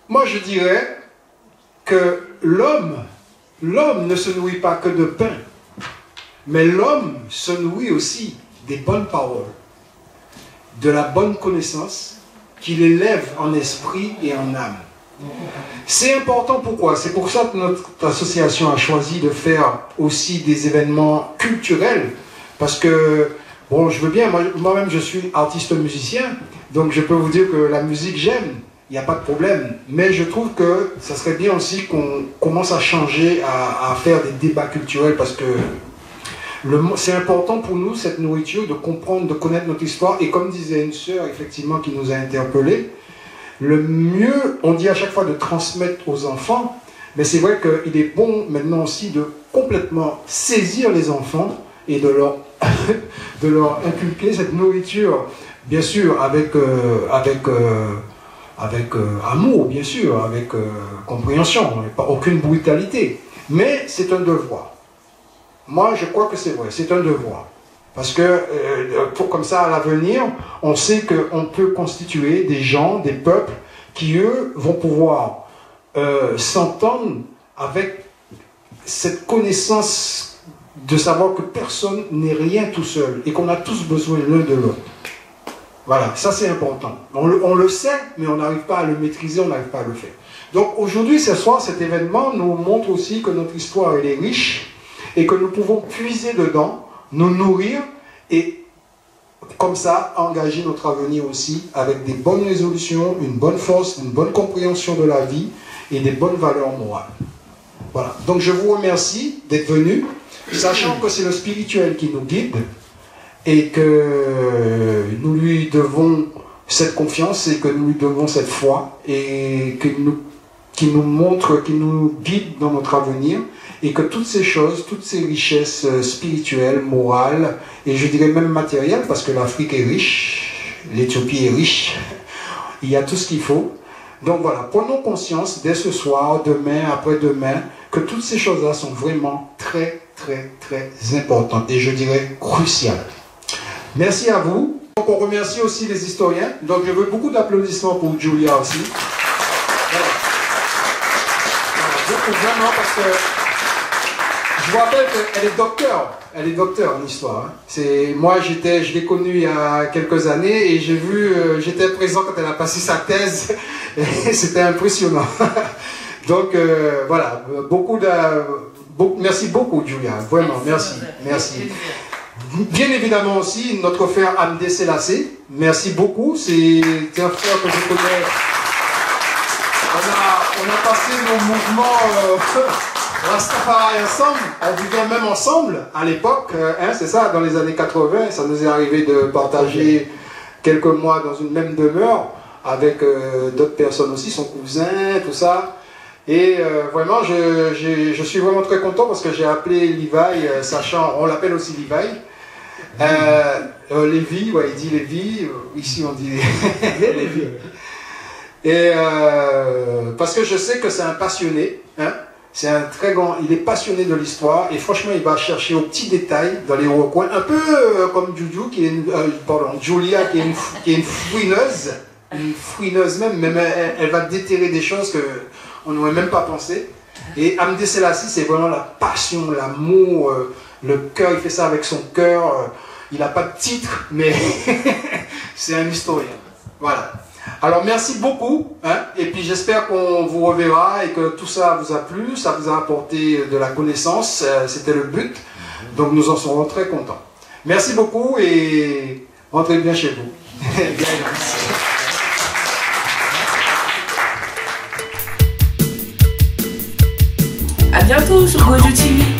Moi, je dirais que l'homme ne se nourrit pas que de pain, mais l'homme se nourrit aussi des bonnes paroles, de la bonne connaissance qui l'élève en esprit et en âme. C'est important, pourquoi? C'est pour ça que notre association a choisi de faire aussi des événements culturels, parce que, bon, je veux bien, moi-même je suis artiste musicien, donc je peux vous dire que la musique j'aime, il n'y a pas de problème, mais je trouve que ça serait bien aussi qu'on commence à changer, à faire des débats culturels, parce que c'est important pour nous, cette nourriture, de comprendre, de connaître notre histoire, et comme disait une sœur, effectivement, qui nous a interpellés, le mieux, on dit à chaque fois de transmettre aux enfants, mais c'est vrai qu'il est bon maintenant aussi de complètement saisir les enfants et de leur inculquer cette nourriture, bien sûr, avec amour, bien sûr, avec compréhension, pas aucune brutalité. Mais c'est un devoir. Moi, je crois que c'est vrai, c'est un devoir. Parce que, comme ça, à l'avenir, on sait qu'on peut constituer des gens, des peuples, qui, eux, vont pouvoir s'entendre avec cette connaissance de savoir que personne n'est rien tout seul et qu'on a tous besoin l'un de l'autre. Voilà, ça c'est important. On le sait, mais on n'arrive pas à le maîtriser, on n'arrive pas à le faire. Donc aujourd'hui, ce soir, cet événement nous montre aussi que notre histoire, elle est riche et que nous pouvons puiser dedans, nous nourrir et comme ça engager notre avenir aussi avec des bonnes résolutions, une bonne force, une bonne compréhension de la vie et des bonnes valeurs morales. Voilà, donc je vous remercie d'être venus, sachant que c'est le spirituel qui nous guide et que nous lui devons cette confiance et que nous lui devons cette foi et qui nous montre, qui nous guide dans notre avenir et que toutes ces choses, toutes ces richesses spirituelles, morales et je dirais même matérielles parce que l'Afrique est riche, l'Éthiopie est riche, il y a tout ce qu'il faut. Donc voilà, prenons conscience dès ce soir, demain, après-demain, que toutes ces choses-là sont vraiment très, très, très importantes et je dirais cruciales. Merci à vous. Donc on remercie aussi les historiens. Donc je veux beaucoup d'applaudissements pour Julia aussi. Voilà. Beaucoup, vraiment, parce que je vous rappelle qu'elle est docteur. Elle est docteur en histoire. Hein. Moi, je l'ai connue il y a quelques années et j'ai vu, j'étais présent quand elle a passé sa thèse et c'était impressionnant. Donc voilà, merci beaucoup Julia, vraiment, merci. Bien évidemment aussi, notre frère Amdé Selassie, merci beaucoup, c'est un frère que je connais. On a passé nos mouvements Rastafari ensemble, on vivait même ensemble à l'époque, hein, c'est ça, dans les années 80, ça nous est arrivé de partager quelques mois dans une même demeure avec d'autres personnes aussi, son cousin, tout ça. Et vraiment, je suis vraiment très content parce que j'ai appelé Levi, sachant, on l'appelle aussi Levi. Lévi, ouais, il dit Lévi, ici on dit Lévi. Et parce que je sais que c'est un passionné, hein, c'est un très grand, il est passionné de l'histoire et franchement il va chercher aux petits détails dans les recoins, un peu comme Juju, Julia qui est une fouineuse même elle va déterrer des choses qu'on n'aurait même pas pensé. Et Amdé Selassie, c'est vraiment la passion, l'amour, le cœur, il fait ça avec son cœur, il n'a pas de titre, mais c'est un historien. Voilà. Alors merci beaucoup, hein, et puis j'espère qu'on vous reverra et que tout ça vous a plu, ça vous a apporté de la connaissance, c'était le but, donc nous en serons très contents. Merci beaucoup et rentrez bien chez vous. Bien, merci.
bientôt sur Gojo TV.